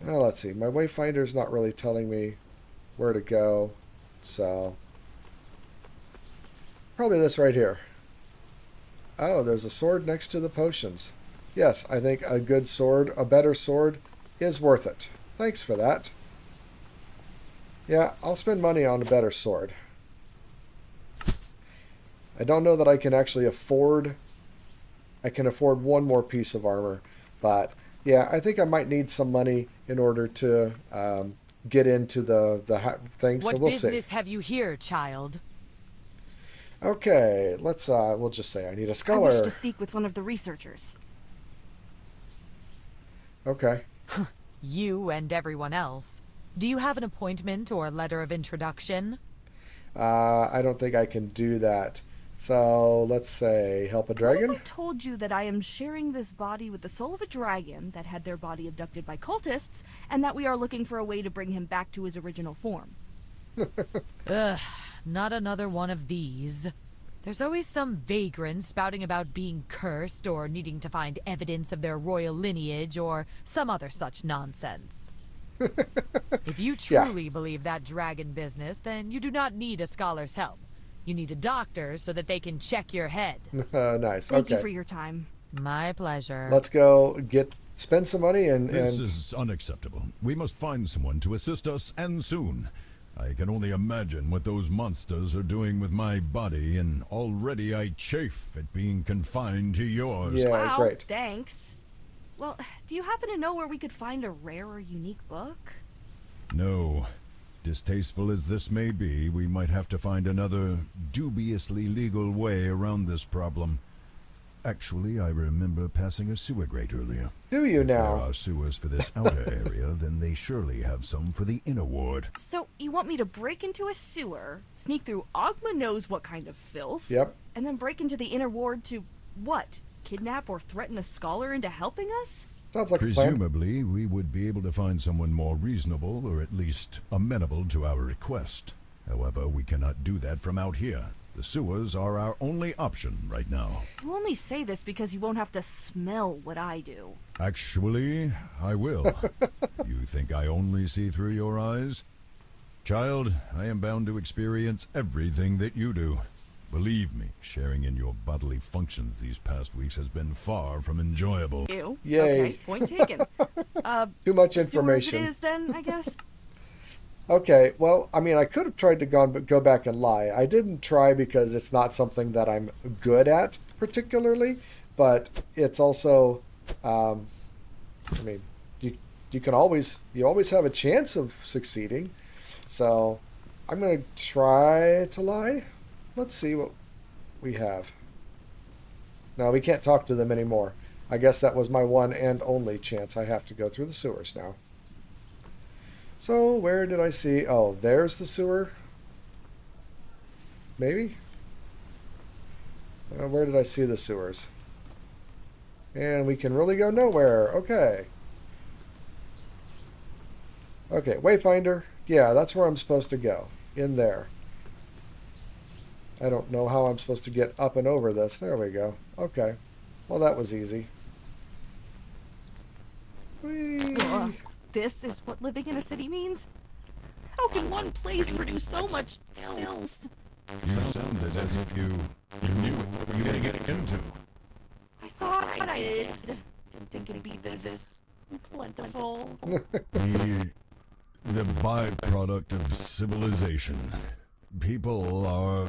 Now let's see. My wayfinder's not really telling me where to go. So probably this right here. Oh, there's a sword next to the potions. Yes, I think a good sword, a better sword, is worth it. Thanks for that. Yeah, I'll spend money on a better sword. I don't know that I can actually afford... I can afford one more piece of armor. But, yeah, I think I might need some money in order to get into the thing, so we'll see. What business have you here, child? Okay, let's, we'll just say I need a I scholar. wish to speak with one of the researchers. Okay. You and everyone else. Do you have an appointment or letter of introduction? I don't think I can do that. So, let's say, help a What dragon? if I told you that I am sharing this body with the soul of a dragon that had their body abducted by cultists, and that we are looking for a way to bring him back to his original form? Ugh, not another one of these. There's always some vagrant spouting about being cursed or needing to find evidence of their royal lineage or some other such nonsense. If you truly believe that dragon business, then you do not need a scholar's help. You need a doctor so that they can check your head. Nice. Thank Okay. you for your time. My pleasure. Let's go spend some money This and is unacceptable. We must find someone to assist us, and soon. I can only imagine what those monsters are doing with my body, and already I chafe at being confined to yours. Yeah, Wow, great. thanks. Well, do you happen to know where we could find a rare or unique book? No. Distasteful as this may be, we might have to find another dubiously legal way around this problem. Actually, I remember passing a sewer grate earlier. do you If there now? are sewers for this outer area, then they surely have some for the inner ward. So, you want me to break into a sewer, sneak through Ogma knows what kind of filth, Yep. and then break into the inner ward to, what, kidnap or threaten a scholar into helping us? Sounds like a plan. Presumably, we would be able to find someone more reasonable, or at least amenable to our request. However, we cannot do that from out here. The sewers are our only option right now. You only say this because you won't have to smell what I do. Actually, I will. You think I only see through your eyes? Child, I am bound to experience everything that you do. Believe me, sharing in your bodily functions these past weeks has been far from enjoyable. Ew. Yay. Okay, point taken. Too much Sewers information. it is then, I guess. Okay, well, I mean, I could have tried to go back and lie. I didn't try because it's not something that I'm good at particularly, but it's also, I mean, you always have a chance of succeeding. So I'm going to try to lie. Let's see what we have. No, we can't talk to them anymore. I guess that was my one and only chance. I have to go through the sewers now. So, where did I see? Oh, there's the sewer. Maybe? Where did I see the sewers? And we can really go nowhere. Okay. Okay, Wayfinder. Yeah, that's where I'm supposed to go. In there. I don't know how I'm supposed to get up and over this. There we go. Okay. Well, that was easy. Whee! This is what living in a city means? How can one place produce so much filth? You sounded as if you knew what you were getting into. I thought I did. Didn't think it'd be this plentiful. The byproduct of civilization. People are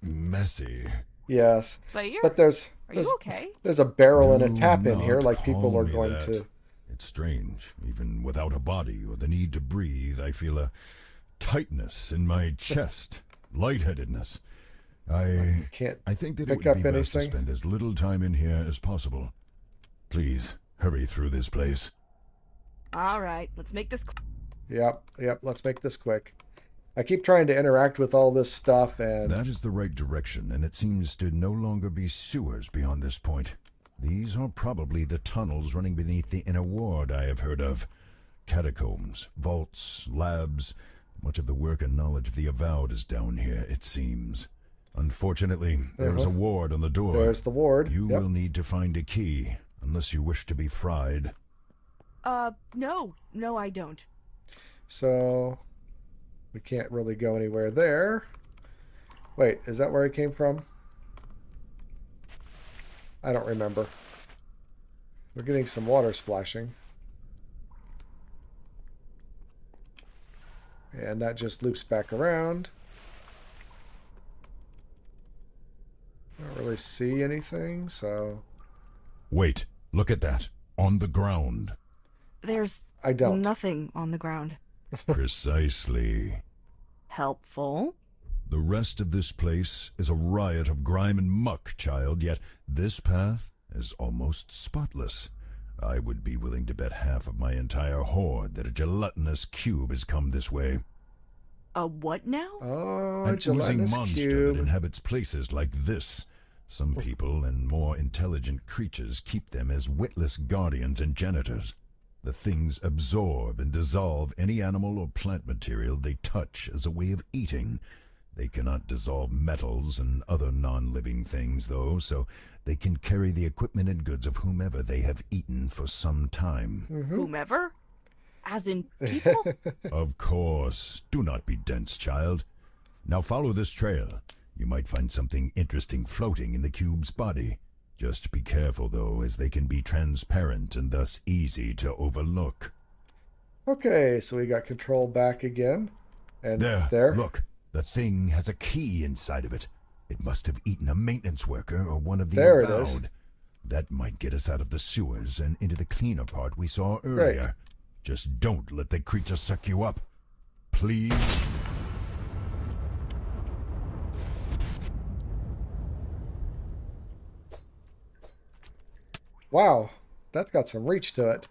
messy. Yes. Fire? But there's Are you okay? there's a barrel and a Do tap in here not like people call are me going that. to. It's strange. Even without a body or the need to breathe, I feel a tightness in my chest. Lightheadedness. I Can't think that it pick would up be best to anything. spend as little time in here as possible. Please, hurry through this place. All right, let's make this. Yep. Let's make this quick. I keep trying to interact with all this stuff, and That is the right direction, and it seems to no longer be sewers beyond this point. These are probably the tunnels running beneath the inner ward I have heard of. Catacombs, vaults, labs. Much of the work and knowledge of the Avowed is down here, it seems. Unfortunately, there is a ward on the door. there's the ward. You Yep. will need to find a key, unless you wish to be fried. No, I don't. So we can't really go anywhere there. Wait, is that where I came from? I don't remember. We're getting some water splashing. And that just loops back around. I don't really see anything, so... Wait, look at that. On the ground. There's I don't. nothing on the ground. Precisely. Helpful. The rest of this place is a riot of grime and muck, child, yet this path is almost spotless. I would be willing to bet half of my entire hoard that a gelatinous cube has come this way. A what now? Oh, a An oozing gelatinous monster cube. that inhabits places like this. Some people and more intelligent creatures keep them as witless guardians and janitors. The things absorb and dissolve any animal or plant material they touch as a way of eating. They cannot dissolve metals and other non-living things, though, so they can carry the equipment and goods of whomever they have eaten for some time. Whomever? As in people? Of course. Do not be dense, child. Now follow this trail. You might find something interesting floating in the cube's body. Just be careful, though, as they can be transparent and thus easy to overlook. Okay, so we got control back again. And There, look. The thing has a key inside of it. It must have eaten a maintenance worker or one of the There it avowed. is. That might get us out of the sewers and into the cleaner part we saw earlier. Right. Just don't let the creature suck you up. Please? Wow, that's got some reach to it.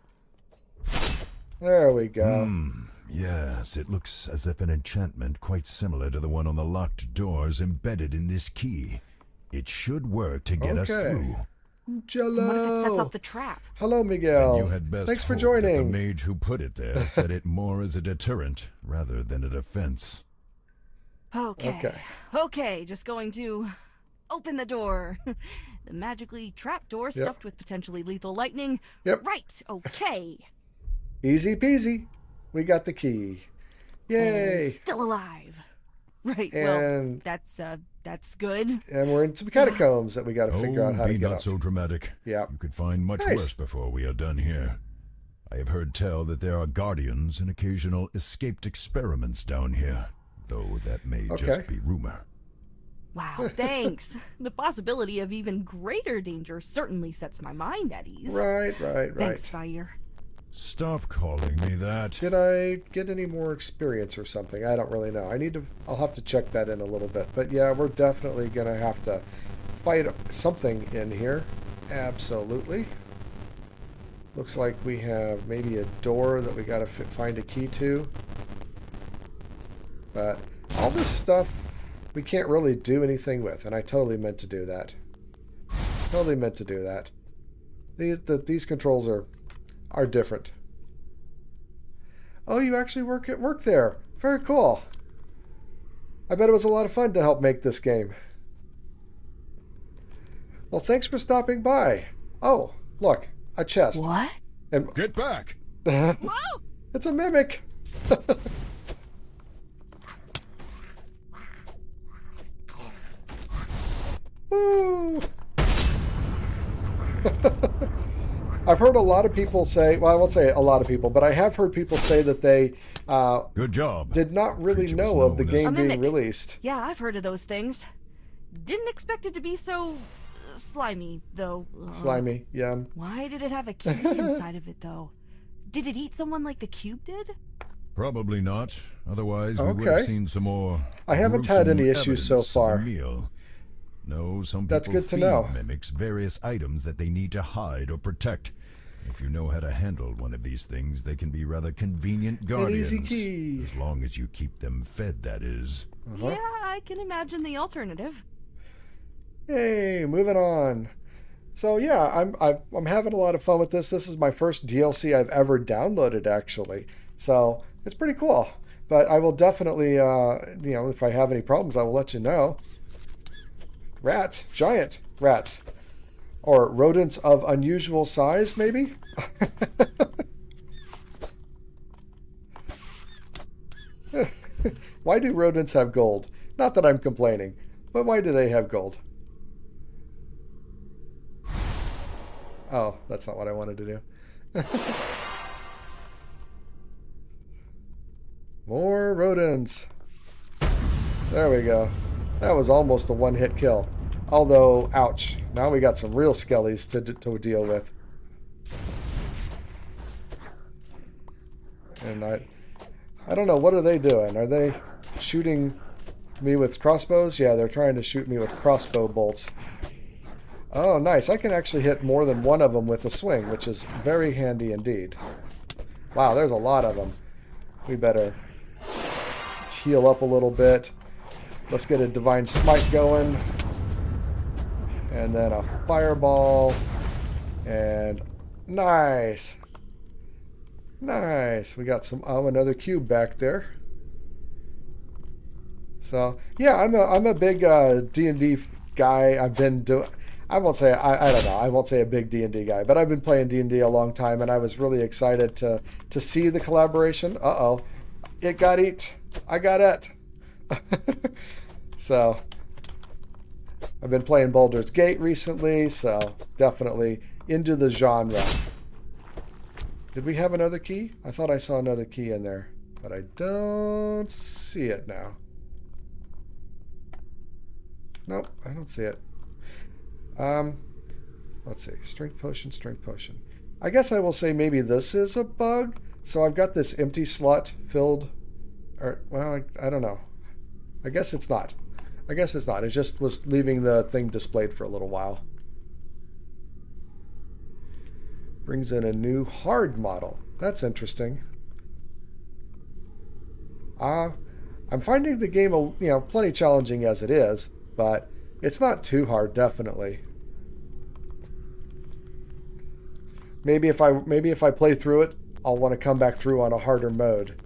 There we go. Yes, it looks as if an enchantment quite similar to the one on the locked door is embedded in this key. It should work to get us Okay. through. Jello. What if it sets off the trap? Hello, And Miguel. you had best Thanks for hope joining. that the mage who put it there set it more as a deterrent rather than a defense. Okay. Okay, just going to open the door. The magically trapped door stuffed with potentially lethal lightning. Yep. Right, okay. Easy peasy. We got the key. Yay. And still alive. Right, And- well, that's good. And we're in some catacombs that we got to figure out how to be get not out. so dramatic. Yeah. You could find much Nice. worse before we are done here. I have heard tell that there are guardians and occasional escaped experiments down here, though that may Okay. just be rumor. Wow, thanks. The possibility of even greater danger certainly sets my mind at ease. Right. Thanks, Fire. Stop calling me that. Did I get any more experience or something? I don't really know. I'll have to check that in a little bit. But yeah, we're definitely going to have to fight something in here. Absolutely. Looks like we have maybe a door that we got to find a key to. But all this stuff we can't really do anything with, and I totally meant to do that. Totally meant to do that. These controls are different. Oh, you actually work there. Very cool. I bet it was a lot of fun to help make this game. Well, thanks for stopping by. Oh, look, a chest. What? And Get back! Whoa! it's a mimic. Woo! I've heard a lot of people say, well, I won't say a lot of people, but I have heard people say that they Good job. did not really Creature know was of the known as- game A being mimic. released. Yeah, I've heard of those things. Didn't expect it to be so slimy, though. Slimy, yeah. Why did it have a key inside of it, though? Did it eat someone like the cube did? Probably not. Otherwise, we would Okay. have seen some more. I haven't had gruesome any issues so evidence of the far. meal. No, some people That's good to feed know. mimics various items that they need to hide or protect. If you know how to handle one of these things, they can be rather convenient guardians. easy key. As long as you keep them fed, that is. Yeah, I can imagine the alternative. Hey, moving on. So yeah, I'm having a lot of fun with this. This is my first DLC I've ever downloaded, actually. So it's pretty cool. But I will definitely, if I have any problems, I will let you know. Rats, giant rats, or rodents of unusual size, maybe. Why do rodents have gold? Not that I'm complaining, but why do they have gold? Oh, that's not what I wanted to do. More rodents. There we go. That was almost a one-hit kill. Although, ouch. Now we got some real skellies to deal with. And I don't know, what are they doing? Are they shooting me with crossbows? Yeah, they're trying to shoot me with crossbow bolts. Oh, nice. I can actually hit more than one of them with a swing, which is very handy indeed. Wow, there's a lot of them. We better heal up a little bit. Let's get a Divine Smite going. And then a Fireball. And nice. Nice. We got some another cube back there. So yeah, I'm a big D&D guy. I've been doing. I won't say I don't know. I won't say a big D&D guy, but I've been playing D&D a long time, and I was really excited to see the collaboration. Uh-oh, it got eat. I got it. So I've been playing Baldur's Gate recently, so definitely into the genre. Did we have another key? I thought I saw another key in there, but I don't see it now. Nope, I don't see it. Let's see. Strength potion, strength potion. I guess I will say maybe this is a bug. So I've got this empty slot filled. Or, well, I don't know. I guess it's not. I guess it's not. It just was leaving the thing displayed for a little while. Brings in a new hard model. That's interesting. I'm finding the game, plenty challenging as it is, but it's not too hard, definitely. Maybe if I play through it, I'll want to come back through on a harder mode.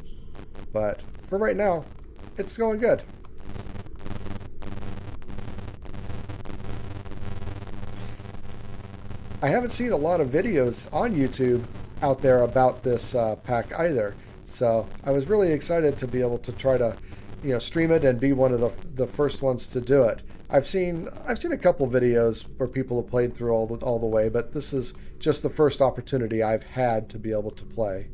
But for right now, it's going good. I haven't seen a lot of videos on YouTube out there about this pack either. So I was really excited to be able to try to, stream it and be one of the first ones to do it. I've seen a couple videos where people have played through all the way, but this is just the first opportunity I've had to be able to play.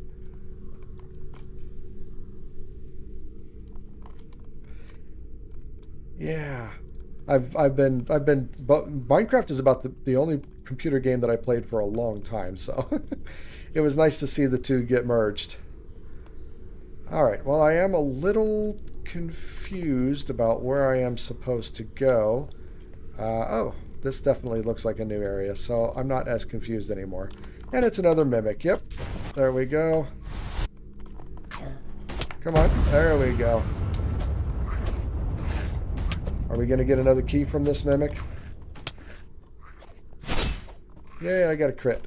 Yeah, Minecraft is about the only computer game that I played for a long time, so it was nice to see the two get merged. All right, well, I am a little confused about where I am supposed to go. Oh, this definitely looks like a new area, so I'm not as confused anymore. And it's another mimic. Yep, there we go. Come on, there we go. Are we going to get another key from this mimic? Yay, I got a crit.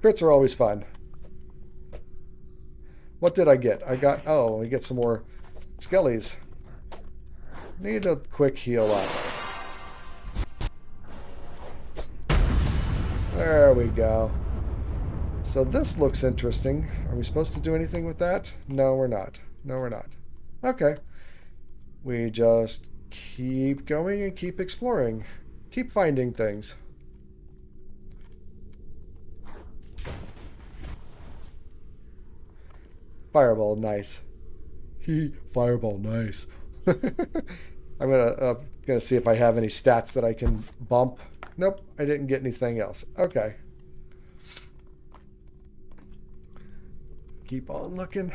Crits are always fun. What did I get? We get some more skellies. Need a quick heal up. There we go. So this looks interesting. Are we supposed to do anything with that? No, we're not. No, we're not. Okay. We just keep going and keep exploring. Keep finding things. Fireball, nice. Fireball, nice. I'm gonna see if I have any stats that I can bump. Nope, I didn't get anything else. Okay. Keep on looking.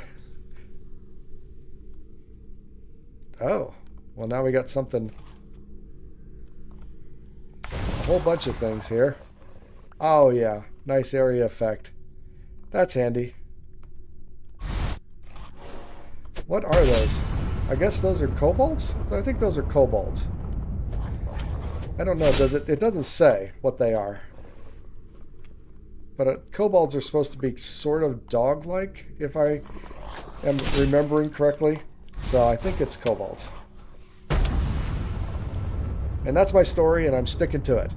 Oh, well, now we got something. A whole bunch of things here. Oh yeah, nice area effect. That's handy. What are those? I guess those are kobolds? I think those are kobolds. I don't know. It doesn't say what they are. But kobolds are supposed to be sort of dog-like, if I am remembering correctly. So I think it's kobolds. And that's my story, and I'm sticking to it.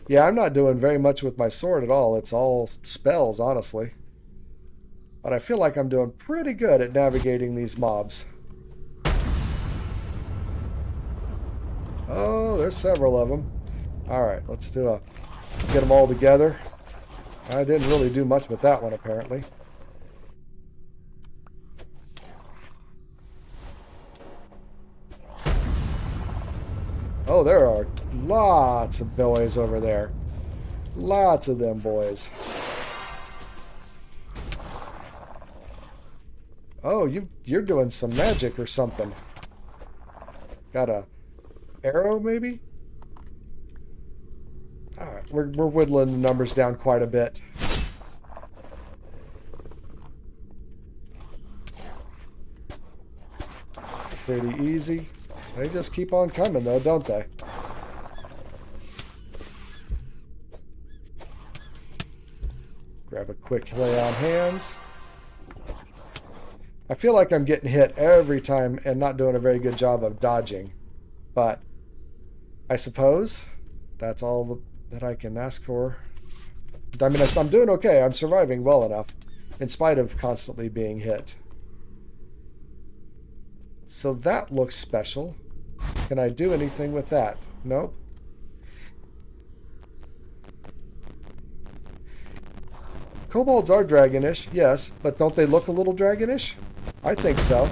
Yeah, I'm not doing very much with my sword at all. It's all spells, honestly. But I feel like I'm doing pretty good at navigating these mobs. there's several of them. All right, let's get them all together. I didn't really do much with that one, apparently. Oh, there are lots of boys over there. Lots of them boys. Oh, you're doing some magic or something. Got a arrow, maybe? All right, we're whittling the numbers down quite a bit. Pretty easy. They just keep on coming, though, don't they? Grab a quick lay on hands. I feel like I'm getting hit every time and not doing a very good job of dodging. But I suppose that's all that I can ask for. I mean, I'm doing okay. I'm surviving well enough in spite of constantly being hit. So that looks special. Can I do anything with that? Nope. Kobolds are dragonish, yes, but don't they look a little dragonish? I think so.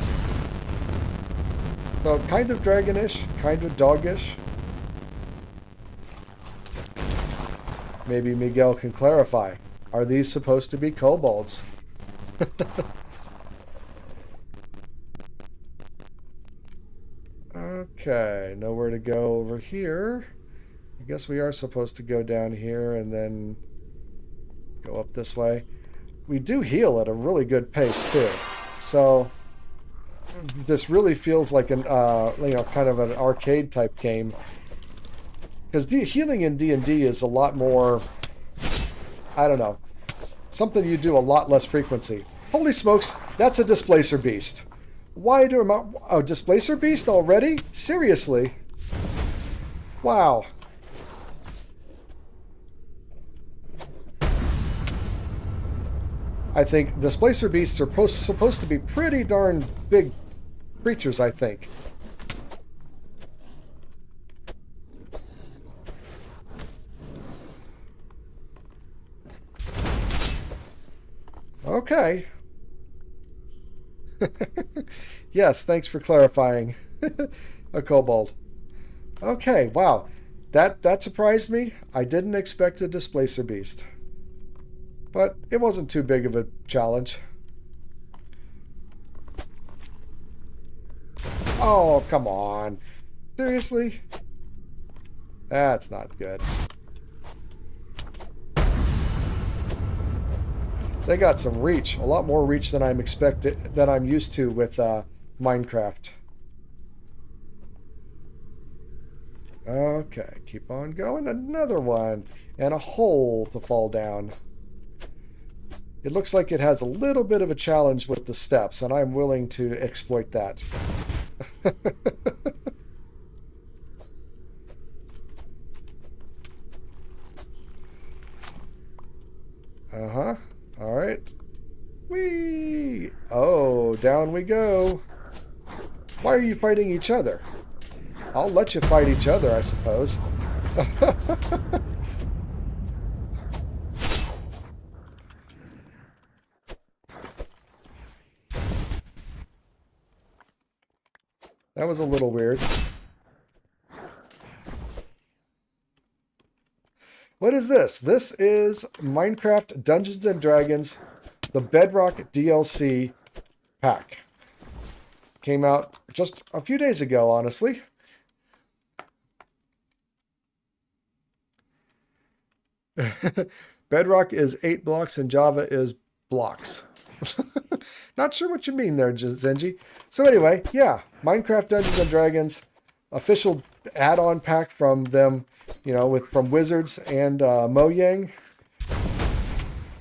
So kind of dragonish, kind of doggish. Maybe Miguel can clarify. Are these supposed to be kobolds? Okay, nowhere to go over here. I guess we are supposed to go down here and then go up this way. We do heal at a really good pace too. So this really feels like an kind of an arcade type game. Because healing in D&D is a lot more, I don't know, something you do a lot less frequency. Holy smokes, that's a displacer beast. Why do a displacer beast already? Seriously? Wow. I think displacer beasts are supposed to be pretty darn big creatures, I think. Okay. Yes, thanks for clarifying. A kobold. Okay, wow. That surprised me. I didn't expect a displacer beast. But it wasn't too big of a challenge. Oh, come on. Seriously? That's not good. They got some reach, a lot more reach than I'm used to with Minecraft. Okay, keep on going. Another one. And a hole to fall down. It looks like it has a little bit of a challenge with the steps, and I'm willing to exploit that. Uh-huh. All right. Whee! Oh, down we go. Why are you fighting each other? I'll let you fight each other, I suppose. That was a little weird. What is this? This is Minecraft Dungeons & Dragons, the Bedrock DLC pack. Came out just a few days ago, honestly. Bedrock is 8 blocks and Java is blocks. Not sure what you mean there, Zenji. So anyway, yeah, Minecraft Dungeons & Dragons, official add-on pack from them, you know, from Wizards and Mojang.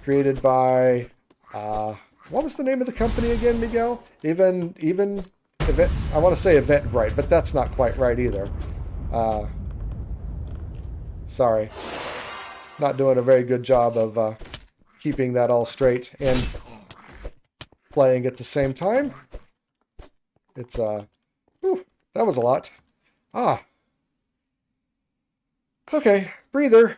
Created by, what was the name of the company again, Miguel? Even Event, I want to say Eventbrite, but that's not quite right either. Sorry. Not doing a very good job of keeping that all straight and playing at the same time. It's, whew, that was a lot. Okay, breather.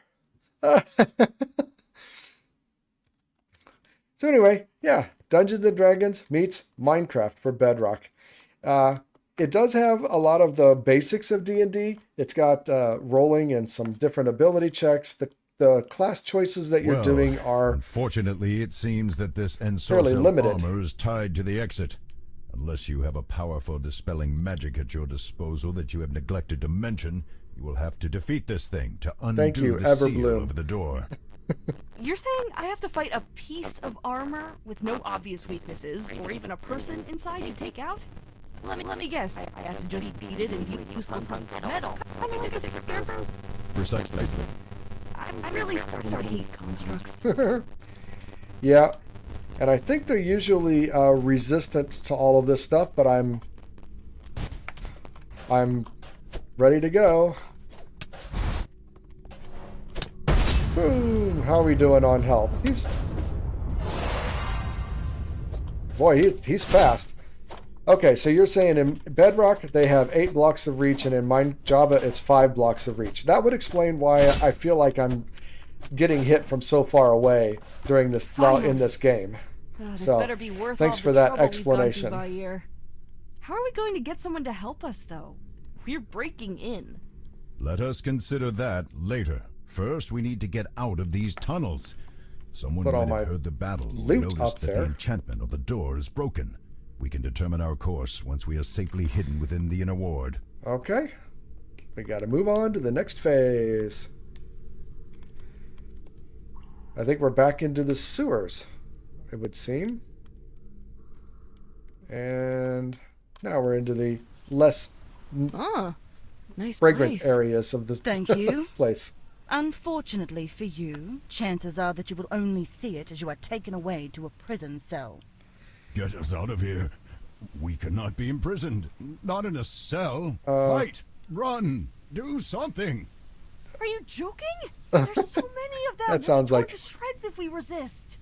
So anyway, yeah, Dungeons and Dragons meets Minecraft for Bedrock. It does have a lot of the basics of D&D. It's got rolling and some different ability checks. The class choices that you're doing are unfortunately, it seems that this fairly ensorcel limited. armor is tied to the exit. Unless you have a powerful dispelling magic at your disposal that you have neglected to mention, you will have to defeat this thing to undo the seal of the door. You're saying I have to fight a piece of armor with no obvious weaknesses, or even a person inside to take out? Let me guess. I have to just beat it and beat useless hunk of metal. I mean, like a scarecrows. Precisely. I'm really starting to hate constructs. Yeah, and I think they're usually resistant to all of this stuff, but I'm ready to go. Boom! How are we doing on health? He's fast. Okay, so you're saying in Bedrock they have 8 blocks of reach, and in Java it's 5 blocks of reach. That would explain why I feel like I'm getting hit from so far away during this in this game. This so better be worth thanks all for the that trouble explanation. we've gone to Valdir. How are we going to get someone to help us, though? We're breaking in. Let us consider that later. First, we need to get out of these tunnels. Someone Put all might my have heard the battle or loot noticed up that there. the enchantment of the door is broken. We can determine our course once we are safely hidden within the inner ward. Okay. We got to move on to the next phase. I think we're back into the sewers, it would seem. And now we're into the less Nice fragrant place. areas of the Thank you. place. Unfortunately for you, chances are that you will only see it as you are taken away to a prison cell. Get us out of here. We cannot be imprisoned. Not in a cell. Fight. Run. Do something. Are you joking? There's so many of them. That sounds we'll be like- torn to shreds if we resist.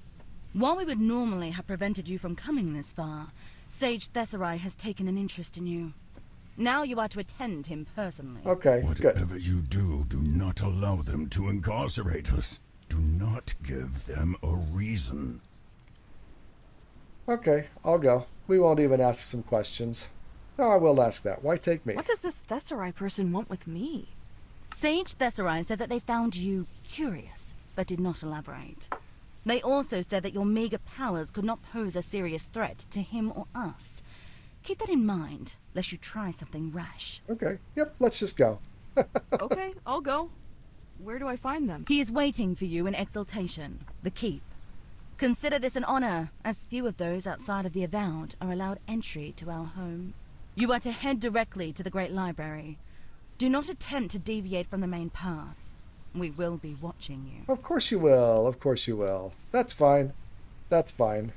While we would normally have prevented you from coming this far, Sage Thesserai has taken an interest in you. Now you are to attend him personally. Okay, good. Whatever you do, do not allow them to incarcerate us. Do not give them a reason. Okay, I'll go. We won't even ask some questions. No, I will ask that. Why take me? What does this Thesserai person want with me? Sage Thesserai said that they found you curious, but did not elaborate. They also said that your meager powers could not pose a serious threat to him or us. Keep that in mind, lest you try something rash. Okay, yep, let's just go. Okay, I'll go. Where do I find them? He is waiting for you in Exaltation, the Keep. Consider this an honor, as few of those outside of the Avowed are allowed entry to our home. You are to head directly to the Great Library. Do not attempt to deviate from the main path. We will be watching you. Of course you will. Of course you will. That's fine. That's fine.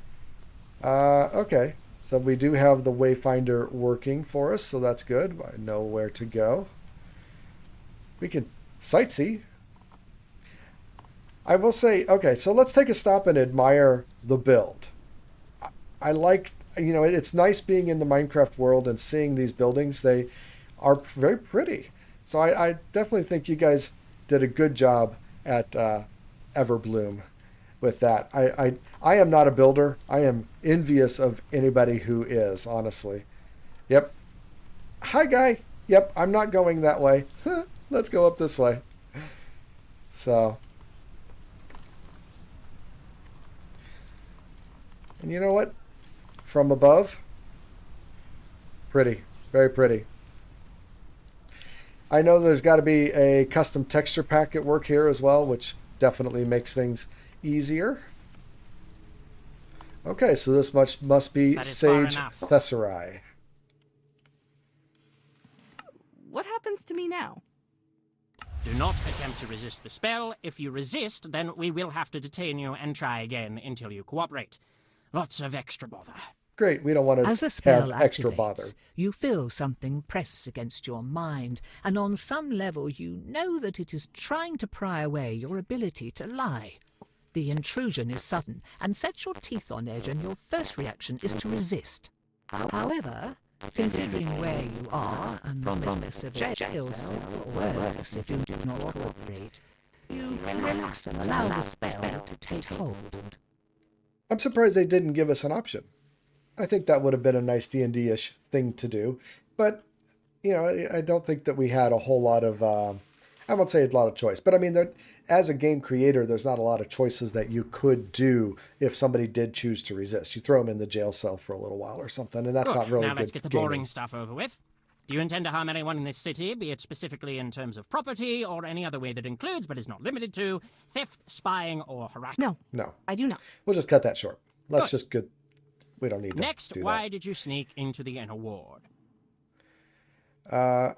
Okay. So we do have the Wayfinder working for us, so that's good. I know where to go. We can sightsee. I will say, okay, so let's take a stop and admire the build. I like, it's nice being in the Minecraft world and seeing these buildings. They are very pretty. So I definitely think you guys did a good job at Everbloom with that. I am not a builder. I am envious of anybody who is, honestly. Yep. Hi, guy. Yep, I'm not going that way. Let's go up this way. So. And you know what? From above, pretty. Very pretty. I know there's got to be a custom texture pack at work here as well, which definitely makes things easier. Okay, so this must be That is far Sage enough. Thesserai. What happens to me now? Do not attempt to resist the spell. If you resist, then we will have to detain you and try again until you cooperate. Lots of extra bother. Great, we don't want As the to spell have extra activates, bother. you feel something press against your mind, and on some level you know that it is trying to pry away your ability to lie. The intrusion is sudden and sets your teeth on edge, and your first reaction is to resist. However, Considering where you are and the promise of a jail cell, or worse if you do not cooperate, you relax and allow the spell to take hold. I'm surprised they didn't give us an option. I think that would have been a nice D&D-ish thing to do. But, you know, I don't think that we had a whole lot of, I won't say a lot of choice. But I mean, as a game creator, there's not a lot of choices that you could do if somebody did choose to resist. You throw them in the jail cell for a little while or something, and that's Look, not really now good let's get the gaming. boring stuff over with. Do you intend to harm anyone in this city, be it specifically in terms of property or any other way that includes, but is not limited to, theft, spying, or harassment? No. I do not. We'll just cut that short. Let's Good. just get... We don't need to Next, do why did you sneak into the inner ward? that.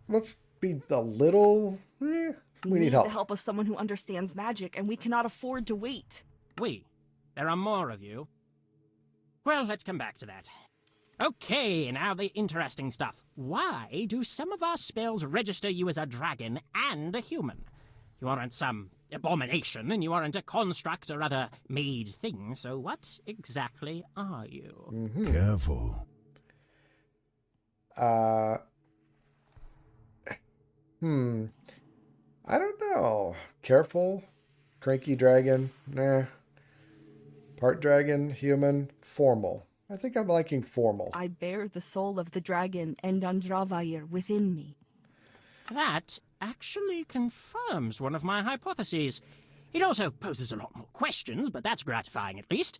Let's be a little... we need help. The help of someone who understands magic, and we cannot afford to wait. There are more of you. Well, let's come back to that. Okay, now the interesting stuff. Why do some of our spells register you as a dragon and a human? You aren't some abomination, and you aren't a construct or other made thing, so what exactly are you? Careful. I don't know. Careful. Cranky dragon. Nah. Part dragon, human, formal. I think I'm liking formal. I bear the soul of the dragon and Andravayr within me. That actually confirms one of my hypotheses. It also poses a lot more questions, but that's gratifying at least.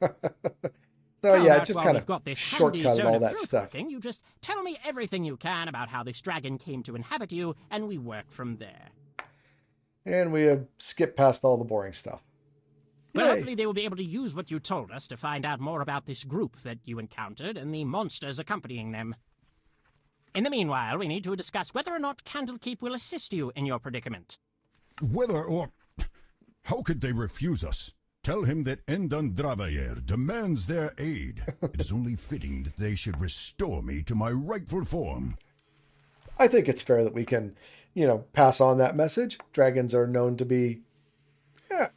So yeah, How just about kind we've got of this handy shortcutted zone all of that truth stuff. working, you just tell me everything you can about how this dragon came to inhabit you, and we work from there. And we skip past all the boring stuff. Well, Yay. hopefully they will be able to use what you told us to find out more about this group that you encountered and the monsters accompanying them. In the meanwhile, we need to discuss whether or not Candlekeep will assist you in your predicament. Whether or... How could they refuse us? Tell him that Endandravayer demands their aid. It is only fitting that they should restore me to my rightful form. I think it's fair that we can, pass on that message. Dragons are known to be,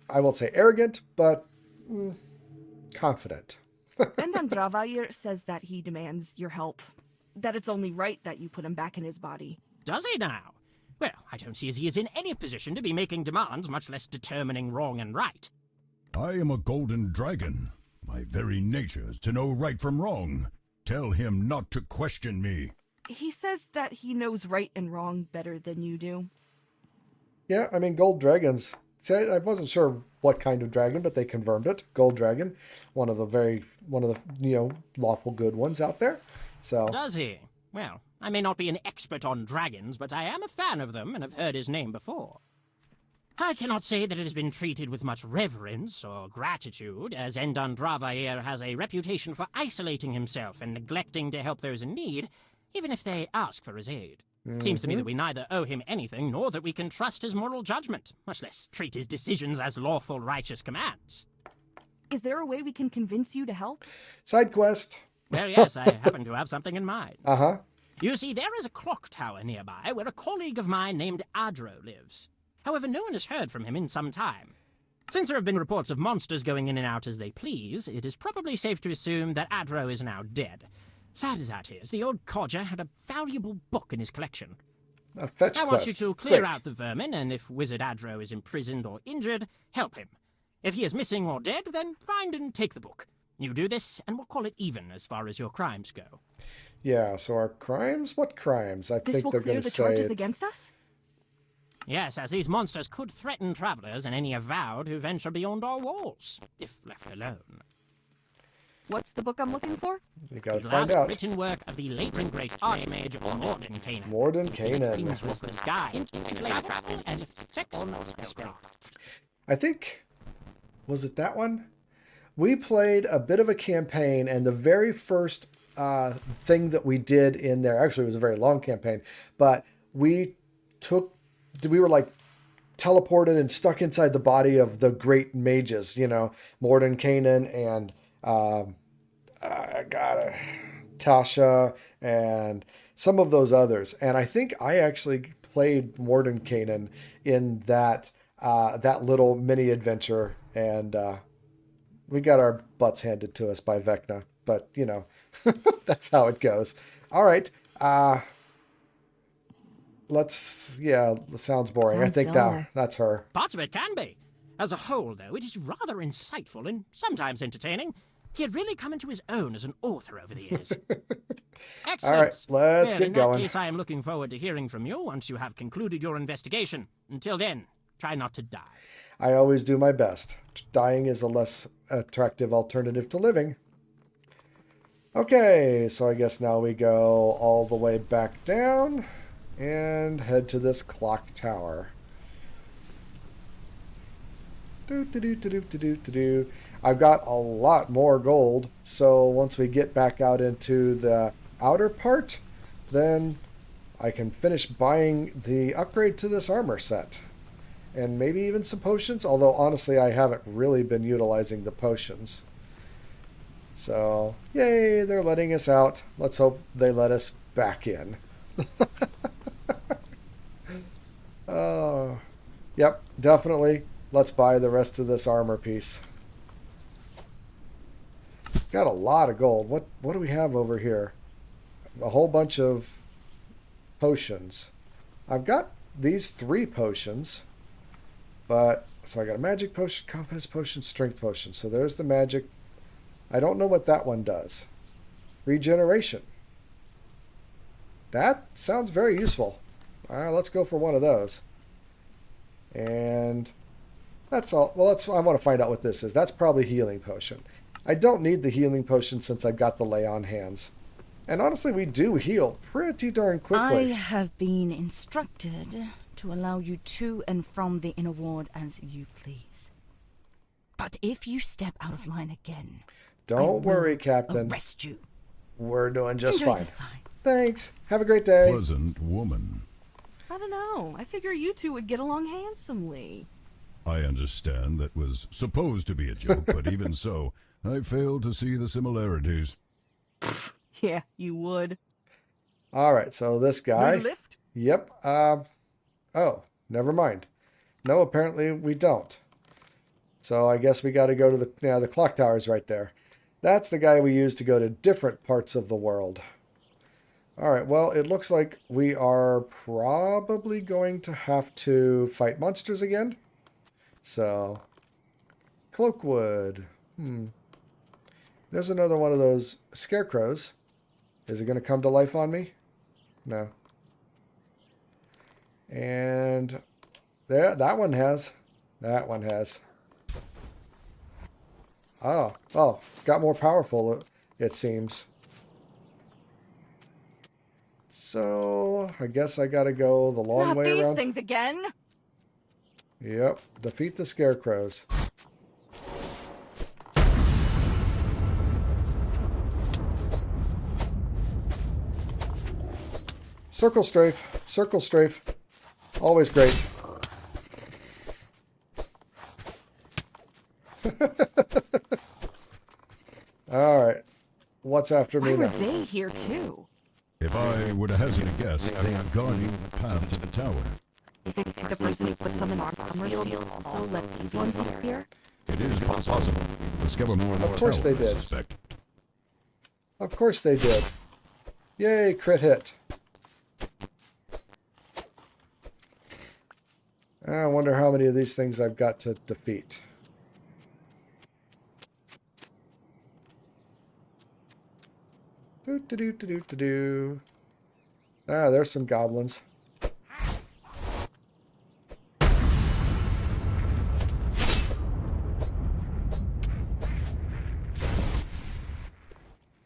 I won't say arrogant, but confident. And Andravayr says that he demands your help. That it's only right that you put him back in his body. Does he now? Well, I don't see as he is in any position to be making demands, much less determining wrong and right. I am a golden dragon. My very nature is to know right from wrong. Tell him not to question me. He says that he knows right and wrong better than you do. Yeah, I mean, gold dragons. See, I wasn't sure what kind of dragon, but they confirmed it. Gold dragon, one of the lawful good ones out there. So Does he? Well, I may not be an expert on dragons, but I am a fan of them and have heard his name before. I cannot say that it has been treated with much reverence or gratitude, as Endandravayer has a reputation for isolating himself and neglecting to help those in need, even if they ask for his aid. Seems to me that we neither owe him anything, nor that we can trust his moral judgment, much less treat his decisions as lawful, righteous commands. Is there a way we can convince you to help? side quest. Well, yes, I happen to have something in mind. Uh-huh. You see, there is a clock tower nearby where a colleague of mine named Adro lives. However, no one has heard from him in some time. Since there have been reports of monsters going in and out as they please, it is probably safe to assume that Adro is now dead. Sad as that is, the old codger had a valuable book in his collection. A fetch I want quest. you to clear Great. out the vermin, and if Wizard Adro is imprisoned or injured, help him. If he is missing or dead, then find and take the book. You do this, and we'll call it even as far as your crimes go. Yeah, so our crimes? What crimes? I This think will they're clear going to the say charges it's... against us? Yes, as these monsters could threaten travelers and any avowed who venture beyond our walls, if left alone. What's the book I'm looking for? You got The to find last out. written work of the late and great Archmage Mordenkainen. Mordenkainen. Planeswalker's Guide to Travel and Spellcraft. I think, was it that one? We played a bit of a campaign, and the very first thing that we did in there, actually it was a very long campaign, but we were like teleported and stuck inside the body of the great mages, Mordenkainen and Tasha and some of those others. And I think I actually played Mordenkainen in that little mini adventure, and we got our butts handed to us by Vecna. but you know, that's how it goes. All right. Yeah, sounds boring. Sounds I think dull. that's her. Parts of it can be. As a whole, though, it is rather insightful and sometimes entertaining. He had really come into his own as an author over the years. Excellent. All right, let's well, get in going. that case, I am looking forward to hearing from you once you have concluded your investigation. Until then, try not to die. I always do my best. Dying is a less attractive alternative to living. Okay, so I guess now we go all the way back down and head to this clock tower. I've got a lot more gold, so once we get back out into the outer part, then I can finish buying the upgrade to this armor set. And maybe even some potions, although honestly I haven't really been utilizing the potions. So, yay, they're letting us out. Let's hope they let us back in. Yep, definitely. Let's buy the rest of this armor piece. Got a lot of gold. What do we have over here? A whole bunch of potions. I've got these 3 potions. But, so I got a magic potion, confidence potion, strength potion. So there's the magic. I don't know what that one does. Regeneration. That sounds very useful. Let's go for one of those. And that's all. Well, I want to find out what this is. That's probably healing potion. I don't need the healing potion since I've got the lay on hands. And honestly, we do heal pretty darn quickly. I have been instructed to allow you to and from the inner ward as you please. But if you step out of line again, don't worry, Captain. Arrest you. We're doing just Enjoy fine. the sights. Thanks. Have a great day. Pleasant woman. I don't know. I figure you two would get along handsomely. I understand that was supposed to be a joke, but even so, I failed to see the similarities. Yeah, you would. All right, so this guy. Need a lift? Yep. Oh, never mind. No, apparently we don't. So I guess we got to go to the clock tower's right there. That's the guy we use to go to different parts of the world. All right, well, it looks like we are probably going to have to fight monsters again. So, Cloakwood. There's another one of those scarecrows. Is it going to come to life on me? No. And there, that one has. That one has. Oh, got more powerful, it seems. So, I guess I gotta go the long way around. Not these things again! Yep, defeat the scarecrows. Circle strafe, circle strafe. Always great. Alright. What's after me Why were now? they here too? If I were to hazard a guess, they are guarding the path to the tower. You think the person who put some in our fields also let these ones here? It is possible. Discover more Of course they did. Suspect. Of course they did. Yay, crit hit. I wonder how many of these things I've got to defeat. Do. Ah, there's some goblins.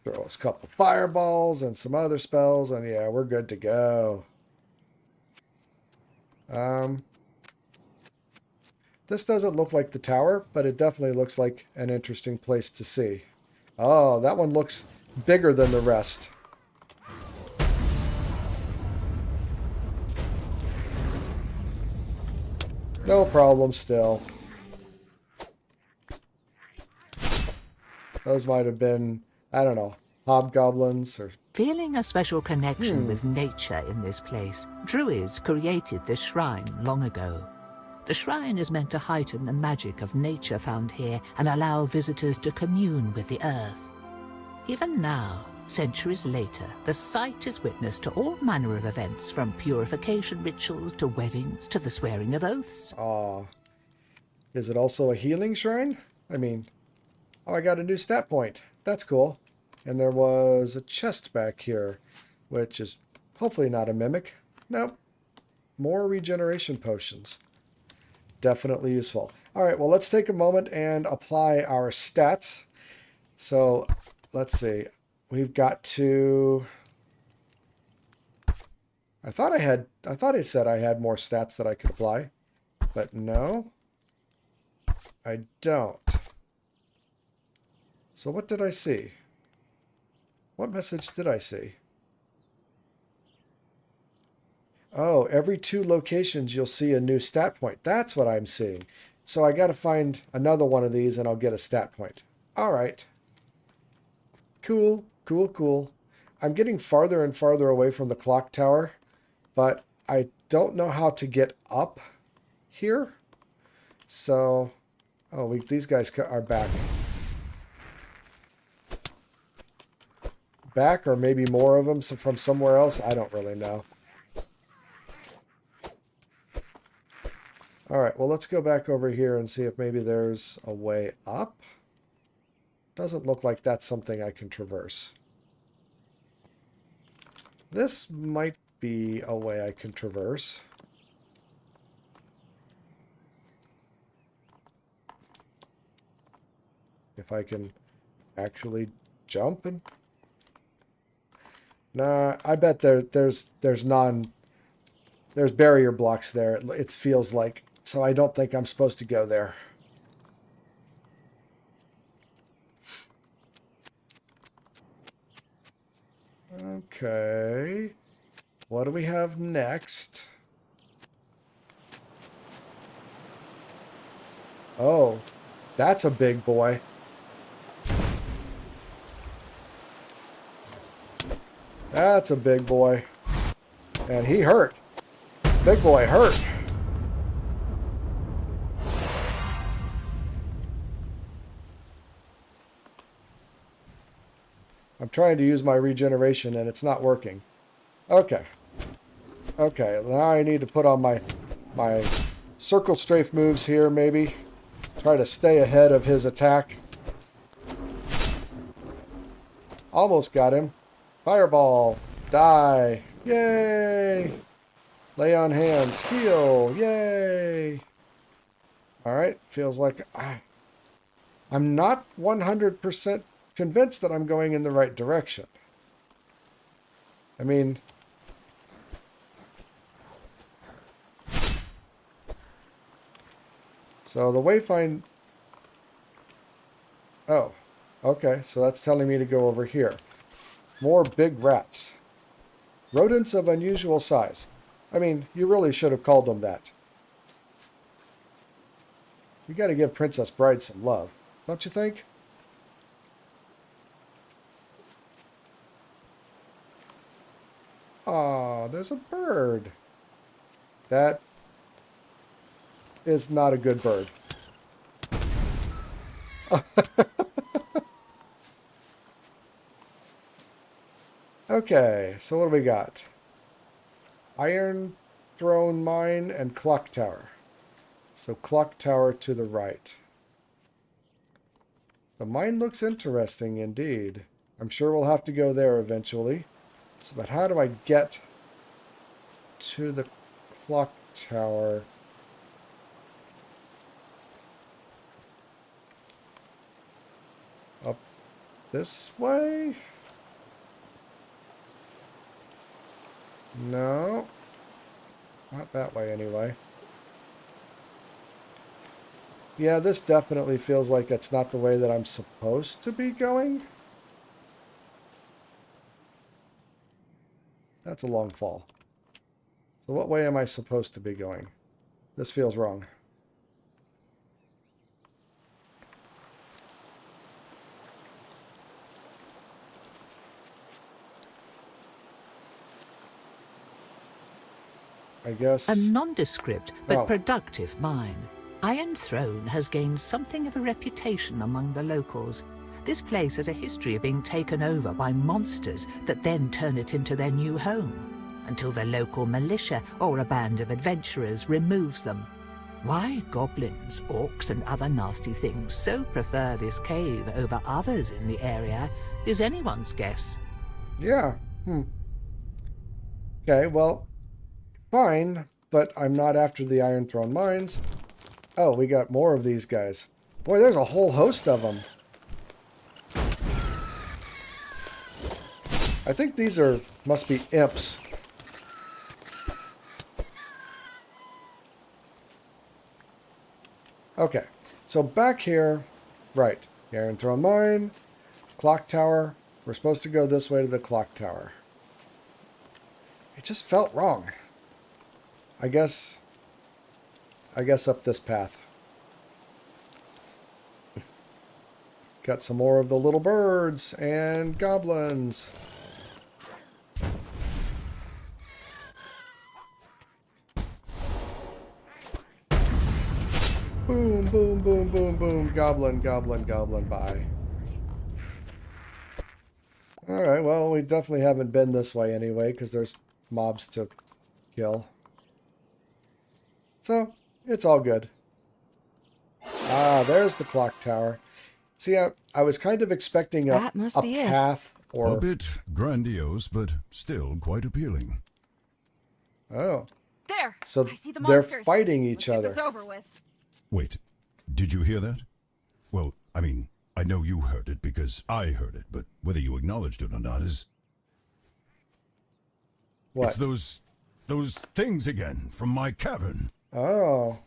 Throw us a couple fireballs and some other spells, and yeah, we're good to go. This doesn't look like the tower, but it definitely looks like an interesting place to see. Oh, that one looks bigger than the rest. No problem still. Those might have been, I don't know, hobgoblins or... Feeling a special connection with nature in this place, Druids created this shrine long ago. The shrine is meant to heighten the magic of nature found here and allow visitors to commune with the earth. Even now, centuries later, the site is witness to all manner of events, from purification rituals to weddings to the swearing of oaths. Aw. Is it also a healing shrine? I mean, oh, I got a new stat point. That's cool. And there was a chest back here, which is hopefully not a mimic. Nope. More regeneration potions. Definitely useful. All right, well, let's take a moment and apply our stats. So, let's see. We've got to... I thought it said I had more stats that I could apply, but no, I don't. So what did I see? What message did I see? Oh, every 2 locations you'll see a new stat point. That's what I'm seeing. So I got to find another one of these and I'll get a stat point. All right. Cool, cool, cool. I'm getting farther and farther away from the clock tower, but I don't know how to get up here. So, oh, these guys are back. Back, or maybe more of them from somewhere else. I don't really know. All right, well, let's go back over here and see if maybe there's a way up. Doesn't look like that's something I can traverse. This might be a way I can traverse. If I can actually jump and... Nah, I bet there's barrier blocks there, it feels like. So I don't think I'm supposed to go there. Okay. What do we have next? Oh, that's a big boy. That's a big boy. And he hurt. Big boy hurt. I'm trying to use my regeneration and it's not working. Okay. Okay, now I need to put on my circle strafe moves here, maybe. Try to stay ahead of his attack. Almost got him. Fireball. Die. Yay. Lay on hands. Heal. Yay. Alright, feels like... I'm not 100% convinced that I'm going in the right direction. I mean... So the wayfind... Oh, okay. So that's telling me to go over here. More big rats. Rodents of unusual size. I mean, you really should have called them that. You got to give Princess Bride some love, don't you think? Aw, there's a bird. That is not a good bird. Okay, so what do we got? Iron Throne Mine and Clock Tower. So Clock Tower to the right. The mine looks interesting indeed. I'm sure we'll have to go there eventually. So, but how do I get to the Clock Tower? Up this way? No. Not that way anyway. Yeah, this definitely feels like it's not the way that I'm supposed to be going. That's a long fall. So what way am I supposed to be going? This feels wrong. I guess... A nondescript but Oh. productive mine, Iron Throne has gained something of a reputation among the locals. This place has a history of being taken over by monsters that then turn it into their new home, until the local militia or a band of adventurers removes them. Why goblins, orcs and other nasty things so prefer this cave over others in the area is anyone's guess. Yeah. Okay, well, fine, but I'm not after the Iron Throne mines. Oh, we got more of these guys. Boy, there's a whole host of them. I think these must be imps. Okay, so back here, right, the Iron Throne mine, clock tower. We're supposed to go this way to the clock tower. It just felt wrong. I guess up this path. Got some more of the little birds and goblins. Boom, boom, boom, boom, boom. Goblin, goblin, goblin, bye. Alright, well, we definitely haven't been this way anyway, because there's mobs to kill. So, it's all good. Ah, there's the clock tower. See, I was kind of expecting a path or... A bit grandiose, but still quite appealing. Oh. There! So I see the they're monsters. fighting each Let's other. get this over with. Wait, did you hear that? Well, I mean, I know you heard it because I heard it, but whether you acknowledged it or not is... What? It's those things again from my cavern. Oh.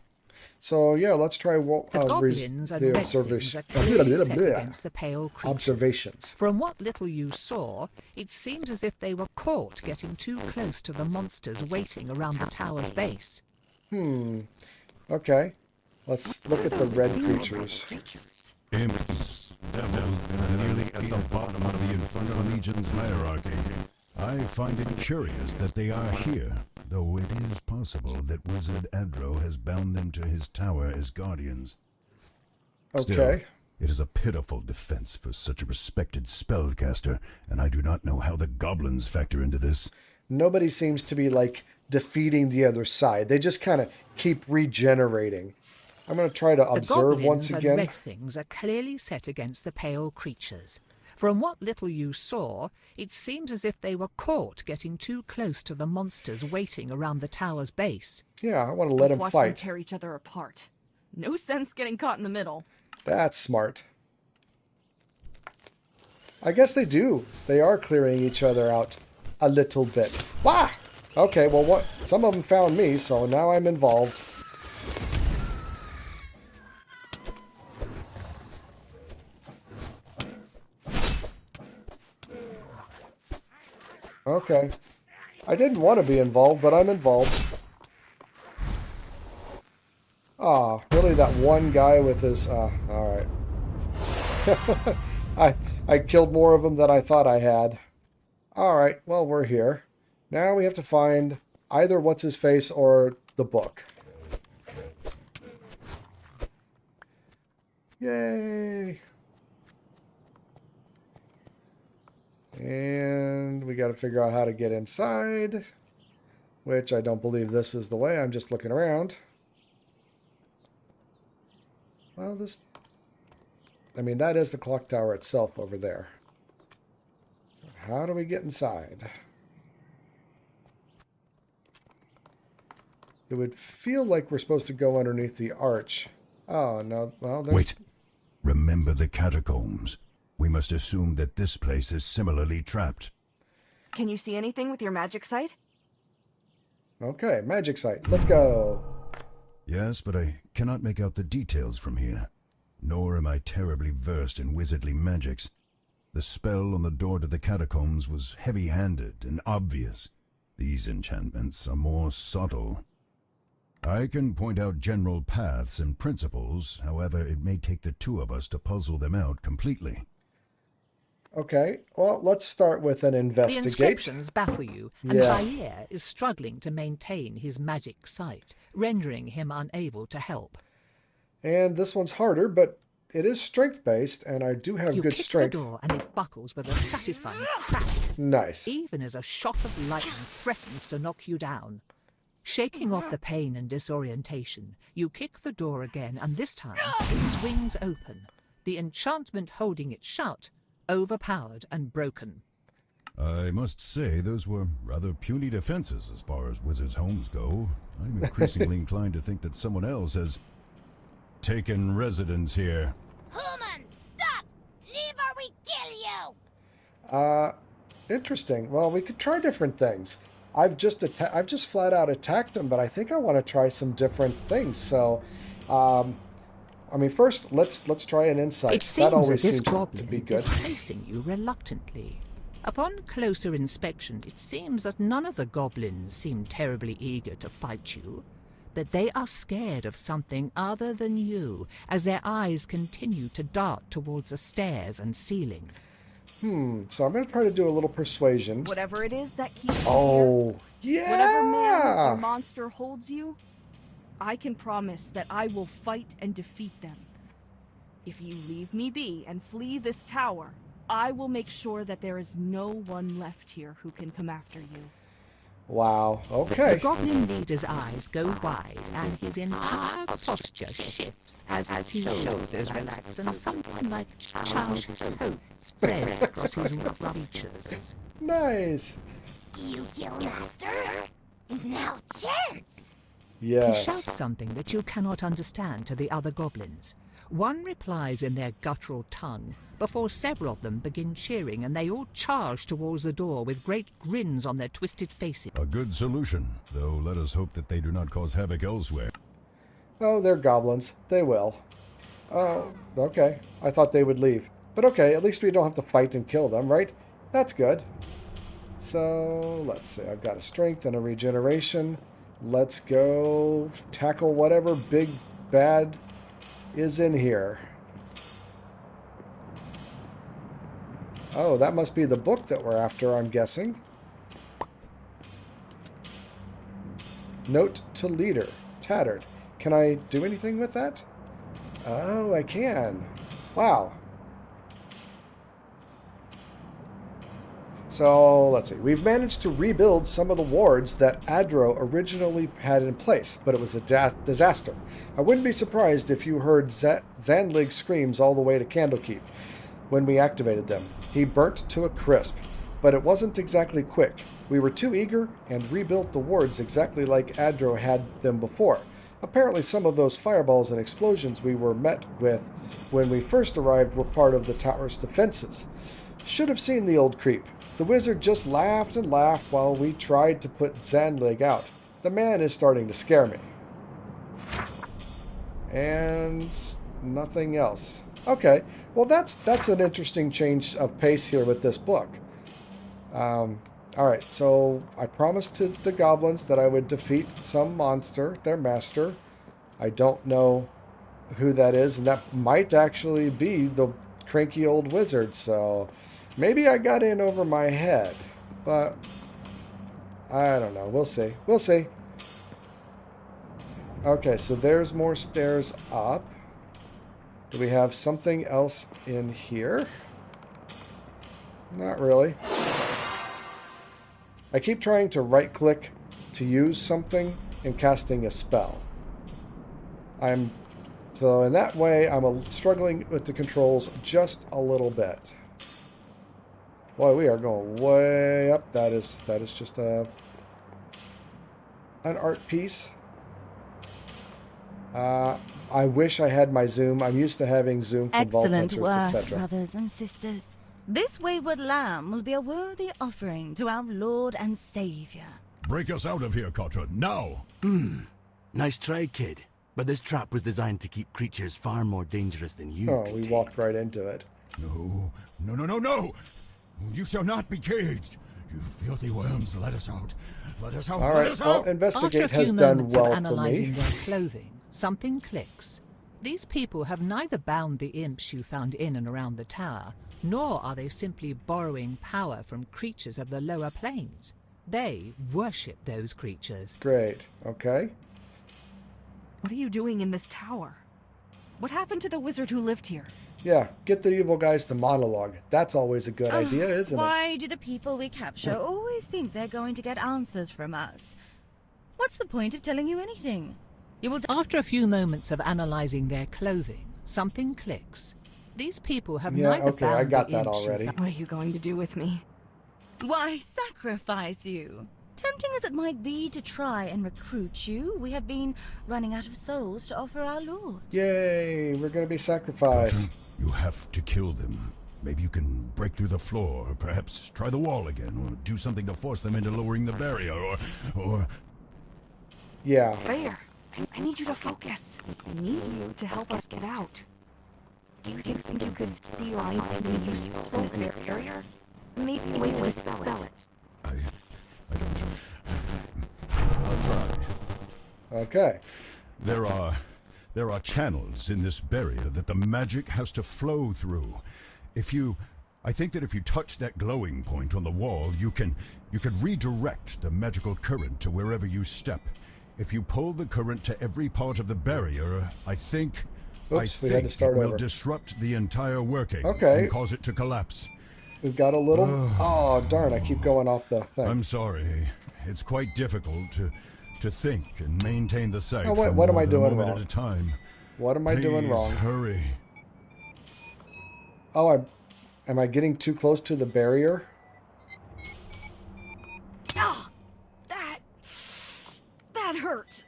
So, yeah, let's try The goblins and red things are clearly set against the pale creatures. observations. From what little you saw, it seems as if they were caught getting too close to the monsters waiting around the tower's base. Okay. Let's look at the red creatures. Imps, devils, nearly at the bottom of the Infernal Legion's hierarchy. I find it curious that they are here, though it is possible that Wizard Adro has bound them to his tower as guardians. Okay. Still, it is a pitiful defense for such a respected spellcaster, and I do not know how the goblins factor into this. Nobody seems to be, like, defeating the other side. They just kind of keep regenerating. I'm going to try to observe once The goblins again. and red things are clearly set against the pale creatures. From what little you saw, it seems as if they were caught getting too close to the monsters waiting around the tower's base. Yeah, I want to let them Watch them fight. tear each other apart. No sense getting caught in the middle. That's smart. I guess they do. They are clearing each other out a little bit. Wah! Okay, well, what? Some of them found me, so now I'm involved. Okay. I didn't want to be involved, but I'm involved. Ah, really that one guy with his... alright. I killed more of them than I thought I had. Alright, well, we're here. Now we have to find either What's-His-Face or the book. Yay! And we got to figure out how to get inside, which I don't believe this is the way. I'm just looking around. Well, I mean, that is the clock tower itself over there. So how do we get inside? It would feel like we're supposed to go underneath the arch. Oh, no. Well, there's... Wait. Remember the catacombs. We must assume that this place is similarly trapped. Can you see anything with your magic sight? Okay, magic sight. Let's go. Yes, but I cannot make out the details from here. Nor am I terribly versed in wizardly magics. The spell on the door to the catacombs was heavy-handed and obvious. These enchantments are more subtle. I can point out general paths and principles, however, it may take the two of us to puzzle them out completely. Okay, well, let's start with an The investigate. inscriptions baffle you, and Yeah. Zaire is struggling to maintain his magic sight, rendering him unable to help. And this one's harder, but it is strength-based, and I do have You good kick strength. the door and it buckles with a satisfying crack. Nice. Even as a shot of lightning threatens to knock you down. Shaking off the pain and disorientation, you kick the door again, and this time it swings open, the enchantment holding it shut, overpowered and broken. I must say, those were rather puny defenses as far as wizards' homes go. I'm increasingly inclined to think that someone else has taken residence here. Human, stop! Leave or we kill you! Interesting. Well, we could try different things. I've just flat out attacked him, but I think I want to try some different things. So, I mean, first let's try an insight. It seems that always that this seems to goblin be good. is facing you reluctantly. Upon closer inspection, it seems that none of the goblins seem terribly eager to fight you, but they are scared of something other than you, as their eyes continue to dart towards the stairs and ceiling. So I'm going to try to do a little persuasion. Whatever it is that keeps you Oh, here, yeah! whatever man or monster holds you, I can promise that I will fight and defeat them. If you leave me be and flee this tower, I will make sure that there is no one left here who can come after you. Wow, The okay. goblin leader's eyes go wide, and his entire posture shifts as his shoulders relax, and something like childhood hope spreads across his rough features. Nice. You kill master? Now chance! He Yes. shouts something that you cannot understand to the other goblins. One replies in their guttural tongue, before several of them begin cheering, and they all charge towards the door with great grins on their twisted faces. A good solution, though let us hope that they do not cause havoc elsewhere. Oh, they're goblins. They will. Oh, okay. I thought they would leave. But okay, at least we don't have to fight and kill them, right? That's good. So, let's see. I've got a strength and a regeneration. Let's go tackle whatever big bad is in here. Oh, that must be the book that we're after, I'm guessing. Note to leader. Tattered. Can I do anything with that? Oh, I can. Wow. So, let's see. We've managed to rebuild some of the wards that Adro originally had in place, but it was a disaster. I wouldn't be surprised if you heard Zandlig's screams all the way to Candlekeep when we activated them. He burnt to a crisp, but it wasn't exactly quick. We were too eager and rebuilt the wards exactly like Adro had them before. Apparently some of those fireballs and explosions we were met with when we first arrived were part of the tower's defenses. Should have seen the old creep. The wizard just laughed and laughed while we tried to put Zandlig out. The man is starting to scare me. And nothing else. Okay, well that's an interesting change of pace here with this book. Alright, so I promised to the goblins that I would defeat some monster, their master. I don't know who that is, and that might actually be the cranky old wizard, so maybe I got in over my head, but I don't know. We'll see. We'll see. Okay, so there's more stairs up. Do we have something else in here? Not really. I keep trying to right-click to use something and casting a spell. So in that way, I'm struggling with the controls just a little bit. Boy, we are going way up. That is just an art piece. I wish I had my zoom. I'm used to having zoom from Vault Excellent Hunters, work, etc. brothers and sisters. This wayward lamb will be a worthy offering to our Lord and Savior. Break us out of here, Kotra, now! Nice try, kid. But this trap was designed to keep creatures far more dangerous than you Oh, could we take. walked right into it. No, no, no, no, no! You shall not be caged! You filthy worms, let us out! Let us out! All Let right, us well, out! investigate After a few has done moments well of for analysing me. their clothing, something clicks. These people have neither bound the imps you found in and around the tower, nor are they simply borrowing power from creatures of the lower planes. They worship those creatures. Great. Okay. What are you doing in this tower? What happened to the wizard who lived here? Yeah, get the evil guys to monologue. That's always a good idea, isn't it? Why do the people we capture always think they're going to get answers from us? What's the point of telling you anything? You will. After a few moments of analyzing their clothing, something clicks. These people have Yeah, neither okay, I bound got the that inch already. What are you going to do with me? Why sacrifice you? Tempting as it might be to try and recruit you, we have been running out of souls to offer our lord. Yay, we're going to be sacrificed. You have to kill them. Maybe you can break through the floor, or perhaps try the wall again, or do something to force them into lowering the barrier, or... Yeah. Bear, I need you to focus. I need you to help us get out. Do you think you could see or anything useful from this barrier? Maybe a way to dispel it. I don't... I'll try. Okay. There are channels in this barrier that the magic has to flow through. I think that if you touch that glowing point on the wall, you could redirect the magical current to wherever you step. If you pull the current to every part of the barrier, I think We had to start it will over. disrupt the entire working Okay. and cause it to collapse. We've got a little... Oh, darn, I keep going off the thing. I'm sorry. It's quite difficult to think and maintain the sight Oh, wait, for what am more I than a doing moment wrong? at a time. What am I doing Please wrong? Hurry. Oh, am I getting too close to the barrier? Oh, that hurt.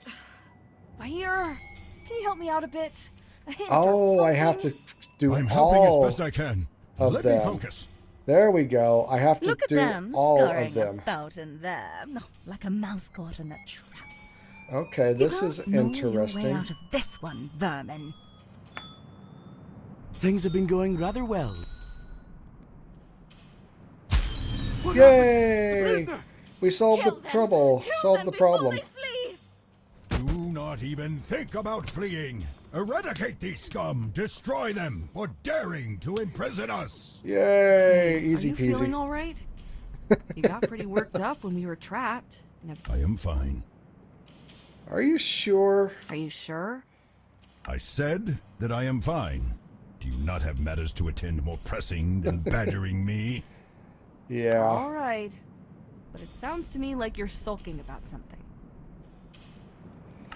Here, can you help me out a bit? A hint or Oh, I have something? to do I'm helping all as best I can. of Let them. me focus. There we go. I have to Look at do them all scurrying of them. about in there, like a mouse caught in a trap. Okay, this You is don't know your way interesting. out of this one, vermin. Things have been going rather well. Yay! We solved Kill the them. trouble. Kill Solved them the before problem. they flee. Do not even think about fleeing. Eradicate these scum. Destroy them for daring to imprison us. Yay! Easy Are you feeling peasy. all right? You got pretty worked up when we were trapped. Now, I am fine. Are you sure? are you sure? I said that I am fine. Do you not have matters to attend more pressing than badgering me? Yeah. All right. But it sounds to me like you're sulking about something.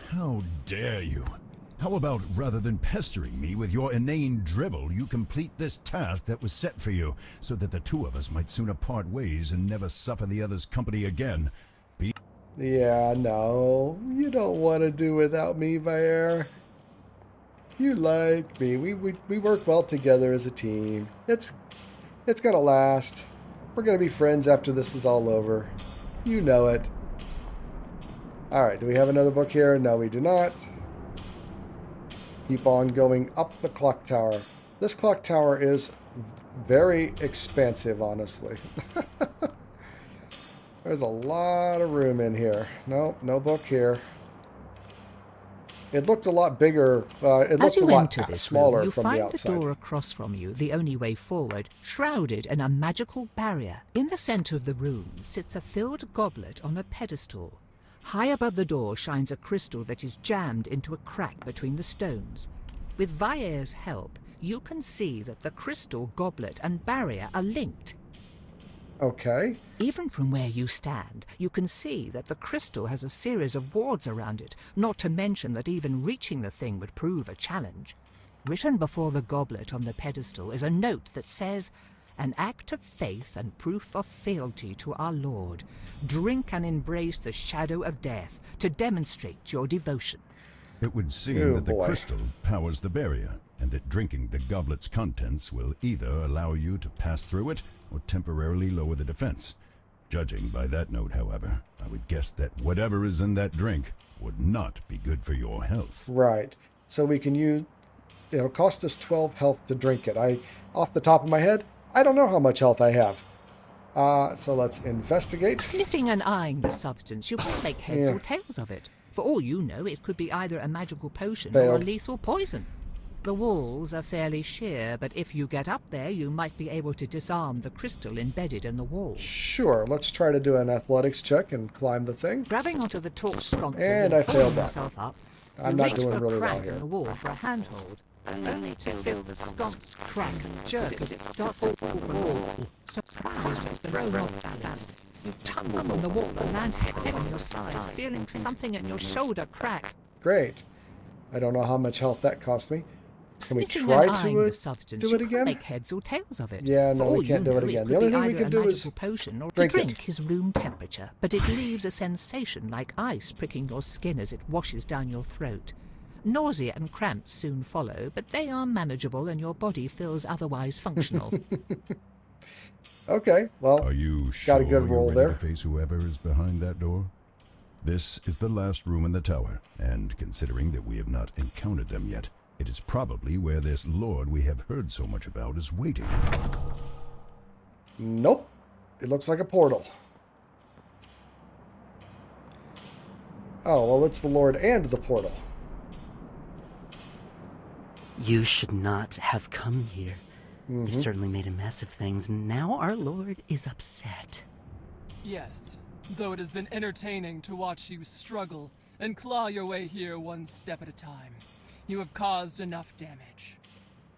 How dare you? How about rather than pestering me with your inane drivel, you complete this task that was set for you, so that the two of us might sooner part ways and never suffer the other's company again. Yeah, no. You don't want to do without me, Baer. You like me. We work well together as a team. It's gonna last. We're gonna be friends after this is all over. You know it. Alright, do we have another book here? No, we do not. Keep on going up the clock tower. This clock tower is very expansive, honestly. There's a lot of room in here. No, no book here. It looked a lot bigger. It As looked a you lot enter this smaller room, you from find the outside. the door across from you, the only way forward, shrouded in a magical barrier. In the center of the room sits a filled goblet on a pedestal. High above the door shines a crystal that is jammed into a crack between the stones. With Vair's help, you can see that the crystal, goblet, and barrier are linked. Okay. Even from where you stand, you can see that the crystal has a series of wards around it, not to mention that even reaching the thing would prove a challenge. Written before the goblet on the pedestal is a note that says, "An act of faith and proof of fealty to our Lord. Drink and embrace the shadow of death to demonstrate your devotion." It would seem Oh, that the boy. crystal powers the barrier, and that drinking the goblet's contents will either allow you to pass through it or temporarily lower the defense. Judging by that note, however, I would guess that whatever is in that drink would not be good for your health. Right. So we can use... It'll cost us 12 health to drink it. Off the top of my head, I don't know how much health I have. So let's investigate. Sniffing and eyeing the substance, you can make heads Yeah. or tails of it. For all you know, it could be either a magical potion or Failed. a lethal poison. The walls are fairly sheer, but if you get up there, you might be able to disarm the crystal embedded in the wall. Sure, let's try to do an athletics check and climb the thing. Grabbing onto the torch sconces And and I pulling failed that. yourself up, I'm you not reach doing for a really well crack here. in the wall for a handhold. only to feel the sconce crack and jerk as it starts to fall wall. Surprised and thrown off balance, you tumble from the wall and land heavily on your side, feeling something in your shoulder crack. Great. I don't know how much health that cost me. Can we Sniffing try and eyeing the to substance, do you it can't again? make heads or tails of it. Yeah, no, For we all can't you do it know, again. could The only be thing we either can a do is magical potion or drink to it. drink is room temperature, but it leaves a sensation like ice pricking your skin as it washes down your throat. Nausea and cramps soon follow, but they are manageable and your body feels otherwise functional. Okay, well, Are you sure got a good roll you're there. ready to face whoever is behind that door? This is the last room in the tower, and considering that we have not encountered them yet, it is probably where this lord we have heard so much about is waiting. Nope. It looks like a portal. Oh, well, it's the Lord and the portal. You should not have come here. You've certainly made a mess of things, and now our lord is upset. Yes, though it has been entertaining to watch you struggle and claw your way here one step at a time. You have caused enough damage.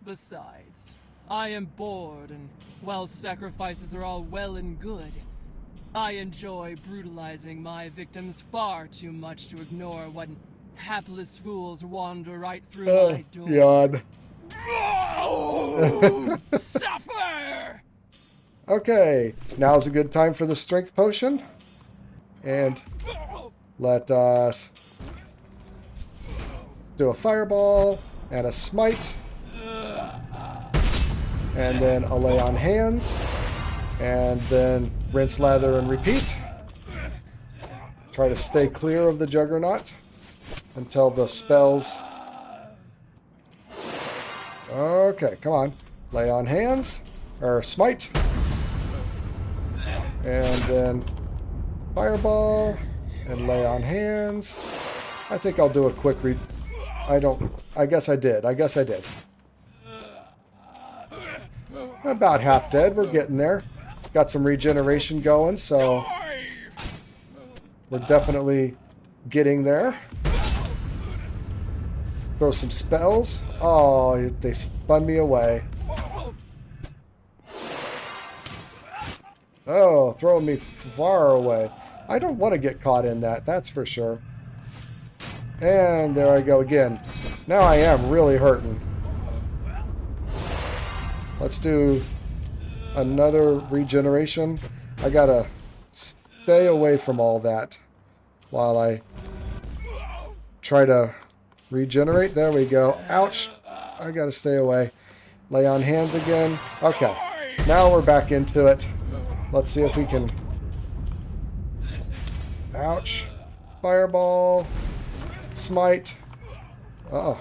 Besides, I am bored, and while sacrifices are all well and good, I enjoy brutalizing my victims far too much to ignore what hapless fools wander right through my door. God. Oh, suffer! Okay, now's a good time for the strength potion. And let us do a fireball and a smite. And then a lay on hands. And then rinse, lather, and repeat. Try to stay clear of the juggernaut until the spells. Okay, come on. Lay on hands. Or smite. And then fireball. And lay on hands. I think I'll do a quick read. I guess I did. About half dead. We're getting there. Got some regeneration going, so we're definitely getting there. Throw some spells. Oh, they spun me away. Oh, throwing me far away. I don't want to get caught in that, that's for sure. And there I go again. Now I am really hurting. Let's do another regeneration. I gotta stay away from all that while I try to regenerate. There we go. Ouch. I gotta stay away. Lay on hands again. Okay. Now we're back into it. Let's see if we can... Ouch. Fireball. Smite. Uh-oh.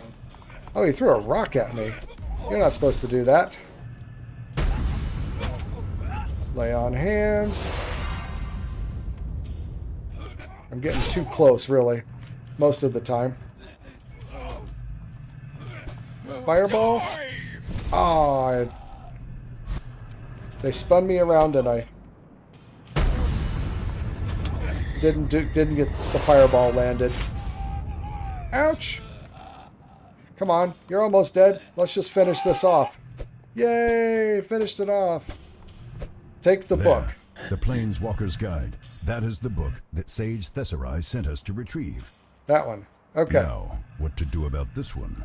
Oh, he threw a rock at me. You're not supposed to do that. Lay on hands. I'm getting too close, really. Most of the time. Fireball. Oh, they spun me around and I didn't get the fireball landed. Ouch. Come on, you're almost dead. Let's just finish this off. Yay, finished it off. Take the book. The Planeswalker's Guide. That is the book that Sage Thesserai sent us to retrieve. That one. Okay. Now, what to do about this one?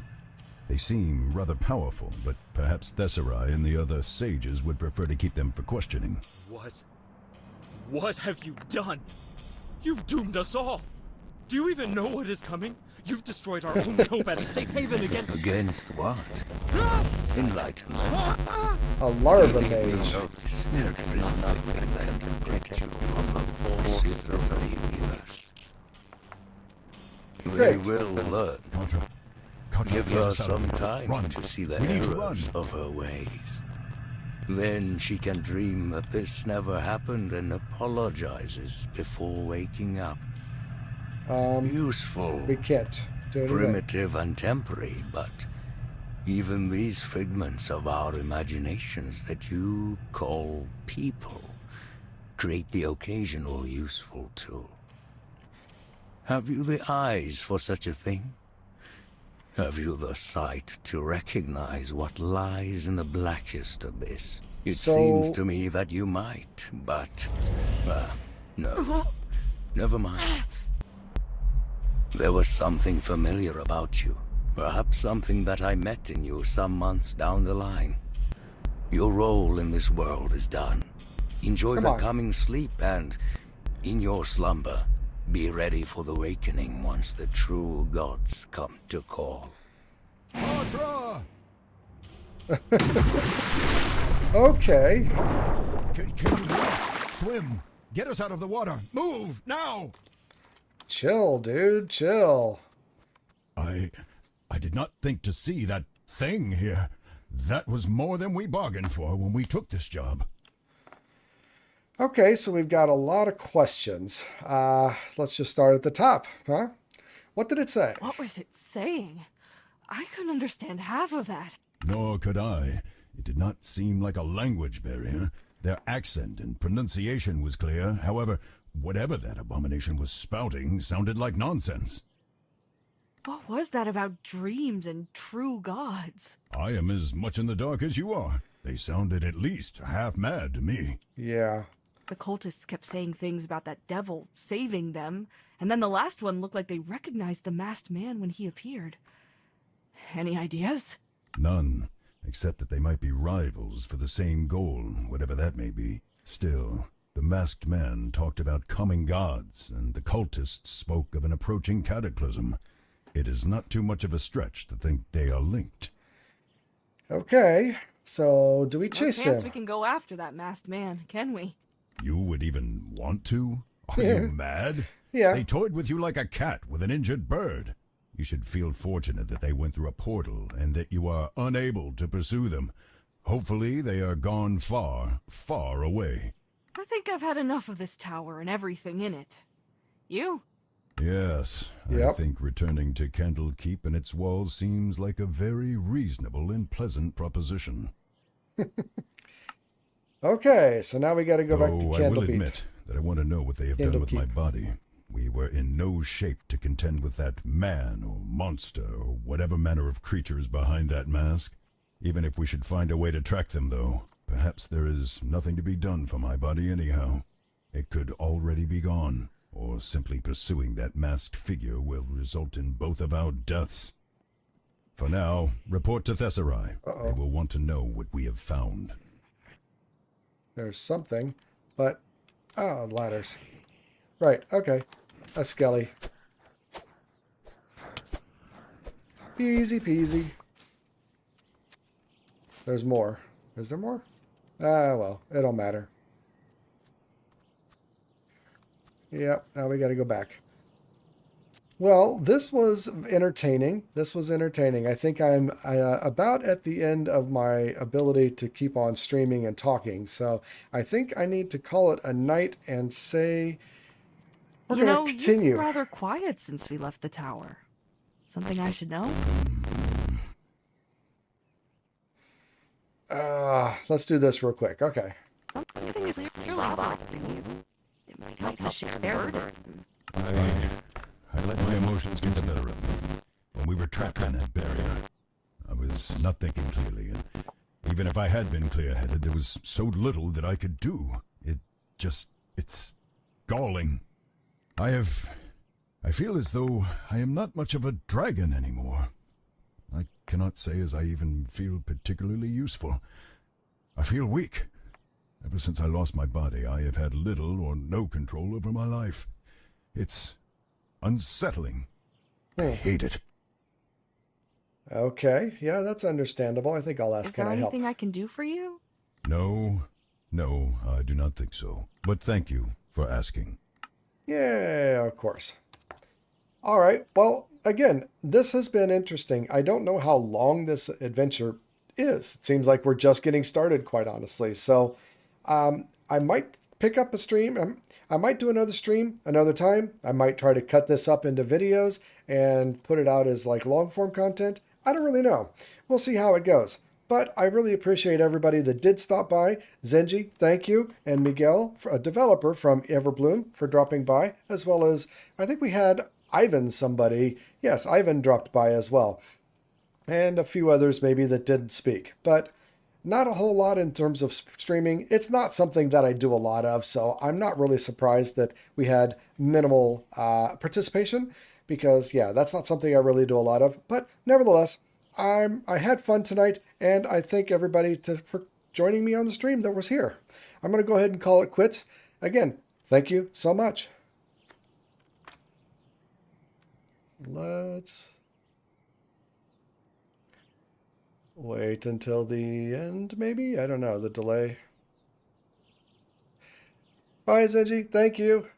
They seem rather powerful, but perhaps Thesserai and the other sages would prefer to keep them for questioning. What? What have you done? You've doomed us all. Do you even know what is coming? You've destroyed our own hope at a safe haven against... Against what? Enlightenment. A larva mage. There is nothing that can protect you from the forces of the universe. Great. They will learn. Give her some time to see the errors of her ways. Then she can dream that this never happened and apologizes before waking up. Useful. We can't do anything. Primitive and temporary, but even these figments of our imaginations that you call people create the occasional useful tool. Have you the eyes for such a thing? Have you the sight to recognize what lies in the blackest abyss? It seems to me that you might, but... no. Never mind. There was something familiar about you. Perhaps something that I met in you some months down the line. Your role in this world is done. Enjoy the coming sleep and, in your slumber, be ready for the awakening once the true gods come to call. Audra! Okay. Can you swim? Get us out of the water. Move, now! Chill, dude, chill. I did not think to see that thing here. That was more than we bargained for when we took this job. Okay, so we've got a lot of questions. Let's just start at the top, huh? What did it say? What was it saying? I couldn't understand half of that. Nor could I. It did not seem like a language barrier. Their accent and pronunciation was clear. However, whatever that abomination was spouting sounded like nonsense. What was that about dreams and true gods? I am as much in the dark as you are. They sounded at least half mad to me. Yeah. The cultists kept saying things about that devil saving them, and then the last one looked like they recognized the masked man when he appeared. Any ideas? None, except that they might be rivals for the same goal, whatever that may be. Still, the masked man talked about coming gods, and the cultists spoke of an approaching cataclysm. It is not too much of a stretch to think they are linked. Okay, so do we chase No chance him? we can go after that masked man, can we? You would even want to? Are you mad? Yeah. They toyed with you like a cat with an injured bird. You should feel fortunate that they went through a portal and that you are unable to pursue them. Hopefully they are gone far, far away. I think I've had enough of this tower and everything in it. You? Yes, I think returning to Candlekeep and its walls seems like a very reasonable and pleasant proposition. Okay, so now we got to go back to Candlekeep. I will admit that I want to know what they have done with my body. We were in no shape to contend with that man or monster or whatever manner of creature is behind that mask. Even if we should find a way to track them, though, perhaps there is nothing to be done for my body anyhow. It could already be gone. Or simply pursuing that masked figure will result in both of our deaths. For now, report to Thessarai. They will want to know what we have found. There's something, but... Oh, ladders. Right, okay. A skelly. Easy peasy. There's more. Is there more? Ah, well, it don't matter. Yep, now we got to go back. Well, this was entertaining. I think I'm about at the end of my ability to keep on streaming and talking. So I think I need to call it a night and say we're going to continue. You've been rather quiet since we left the tower. Something I should know? Let's do this real quick. Okay. Something is clearly bothering you. It might help to share their burden. I let my emotions get the better of me. When we were trapped in that barrier, I was not thinking clearly, and even if I had been clear-headed, there was so little that I could do. It's galling. I feel as though I am not much of a dragon anymore. I cannot say as I even feel particularly useful. I feel weak. Ever since I lost my body, I have had little or no control over my life. It's unsettling. I hate it. Okay, yeah, that's understandable. I think I'll ask, can I help? Is there anything I can do for you? No, I do not think so. But thank you for asking. Yeah, of course. All right, well, again, this has been interesting. I don't know how long this adventure is. It seems like we're just getting started, quite honestly. So I might pick up a stream. I might do another stream another time. I might try to cut this up into videos and put it out as like long form content. I don't really know. We'll see how it goes. But I really appreciate everybody that did stop by. Zenji, thank you. And Miguel, a developer from Everbloom, for dropping by. As well as, I think we had Ivan somebody. Yes, Ivan dropped by as well. and a few others maybe that didn't speak, but not a whole lot in terms of streaming. It's not something that I do a lot of, so I'm not really surprised that we had minimal participation, because yeah, that's not something I really do a lot of. But nevertheless, I had fun tonight, and I thank everybody for joining me on the stream that was here. I'm going to go ahead and call it quits. Again, thank you so much. Let's wait until the end, maybe? I don't know, the delay. Bye, Zenji. Thank you.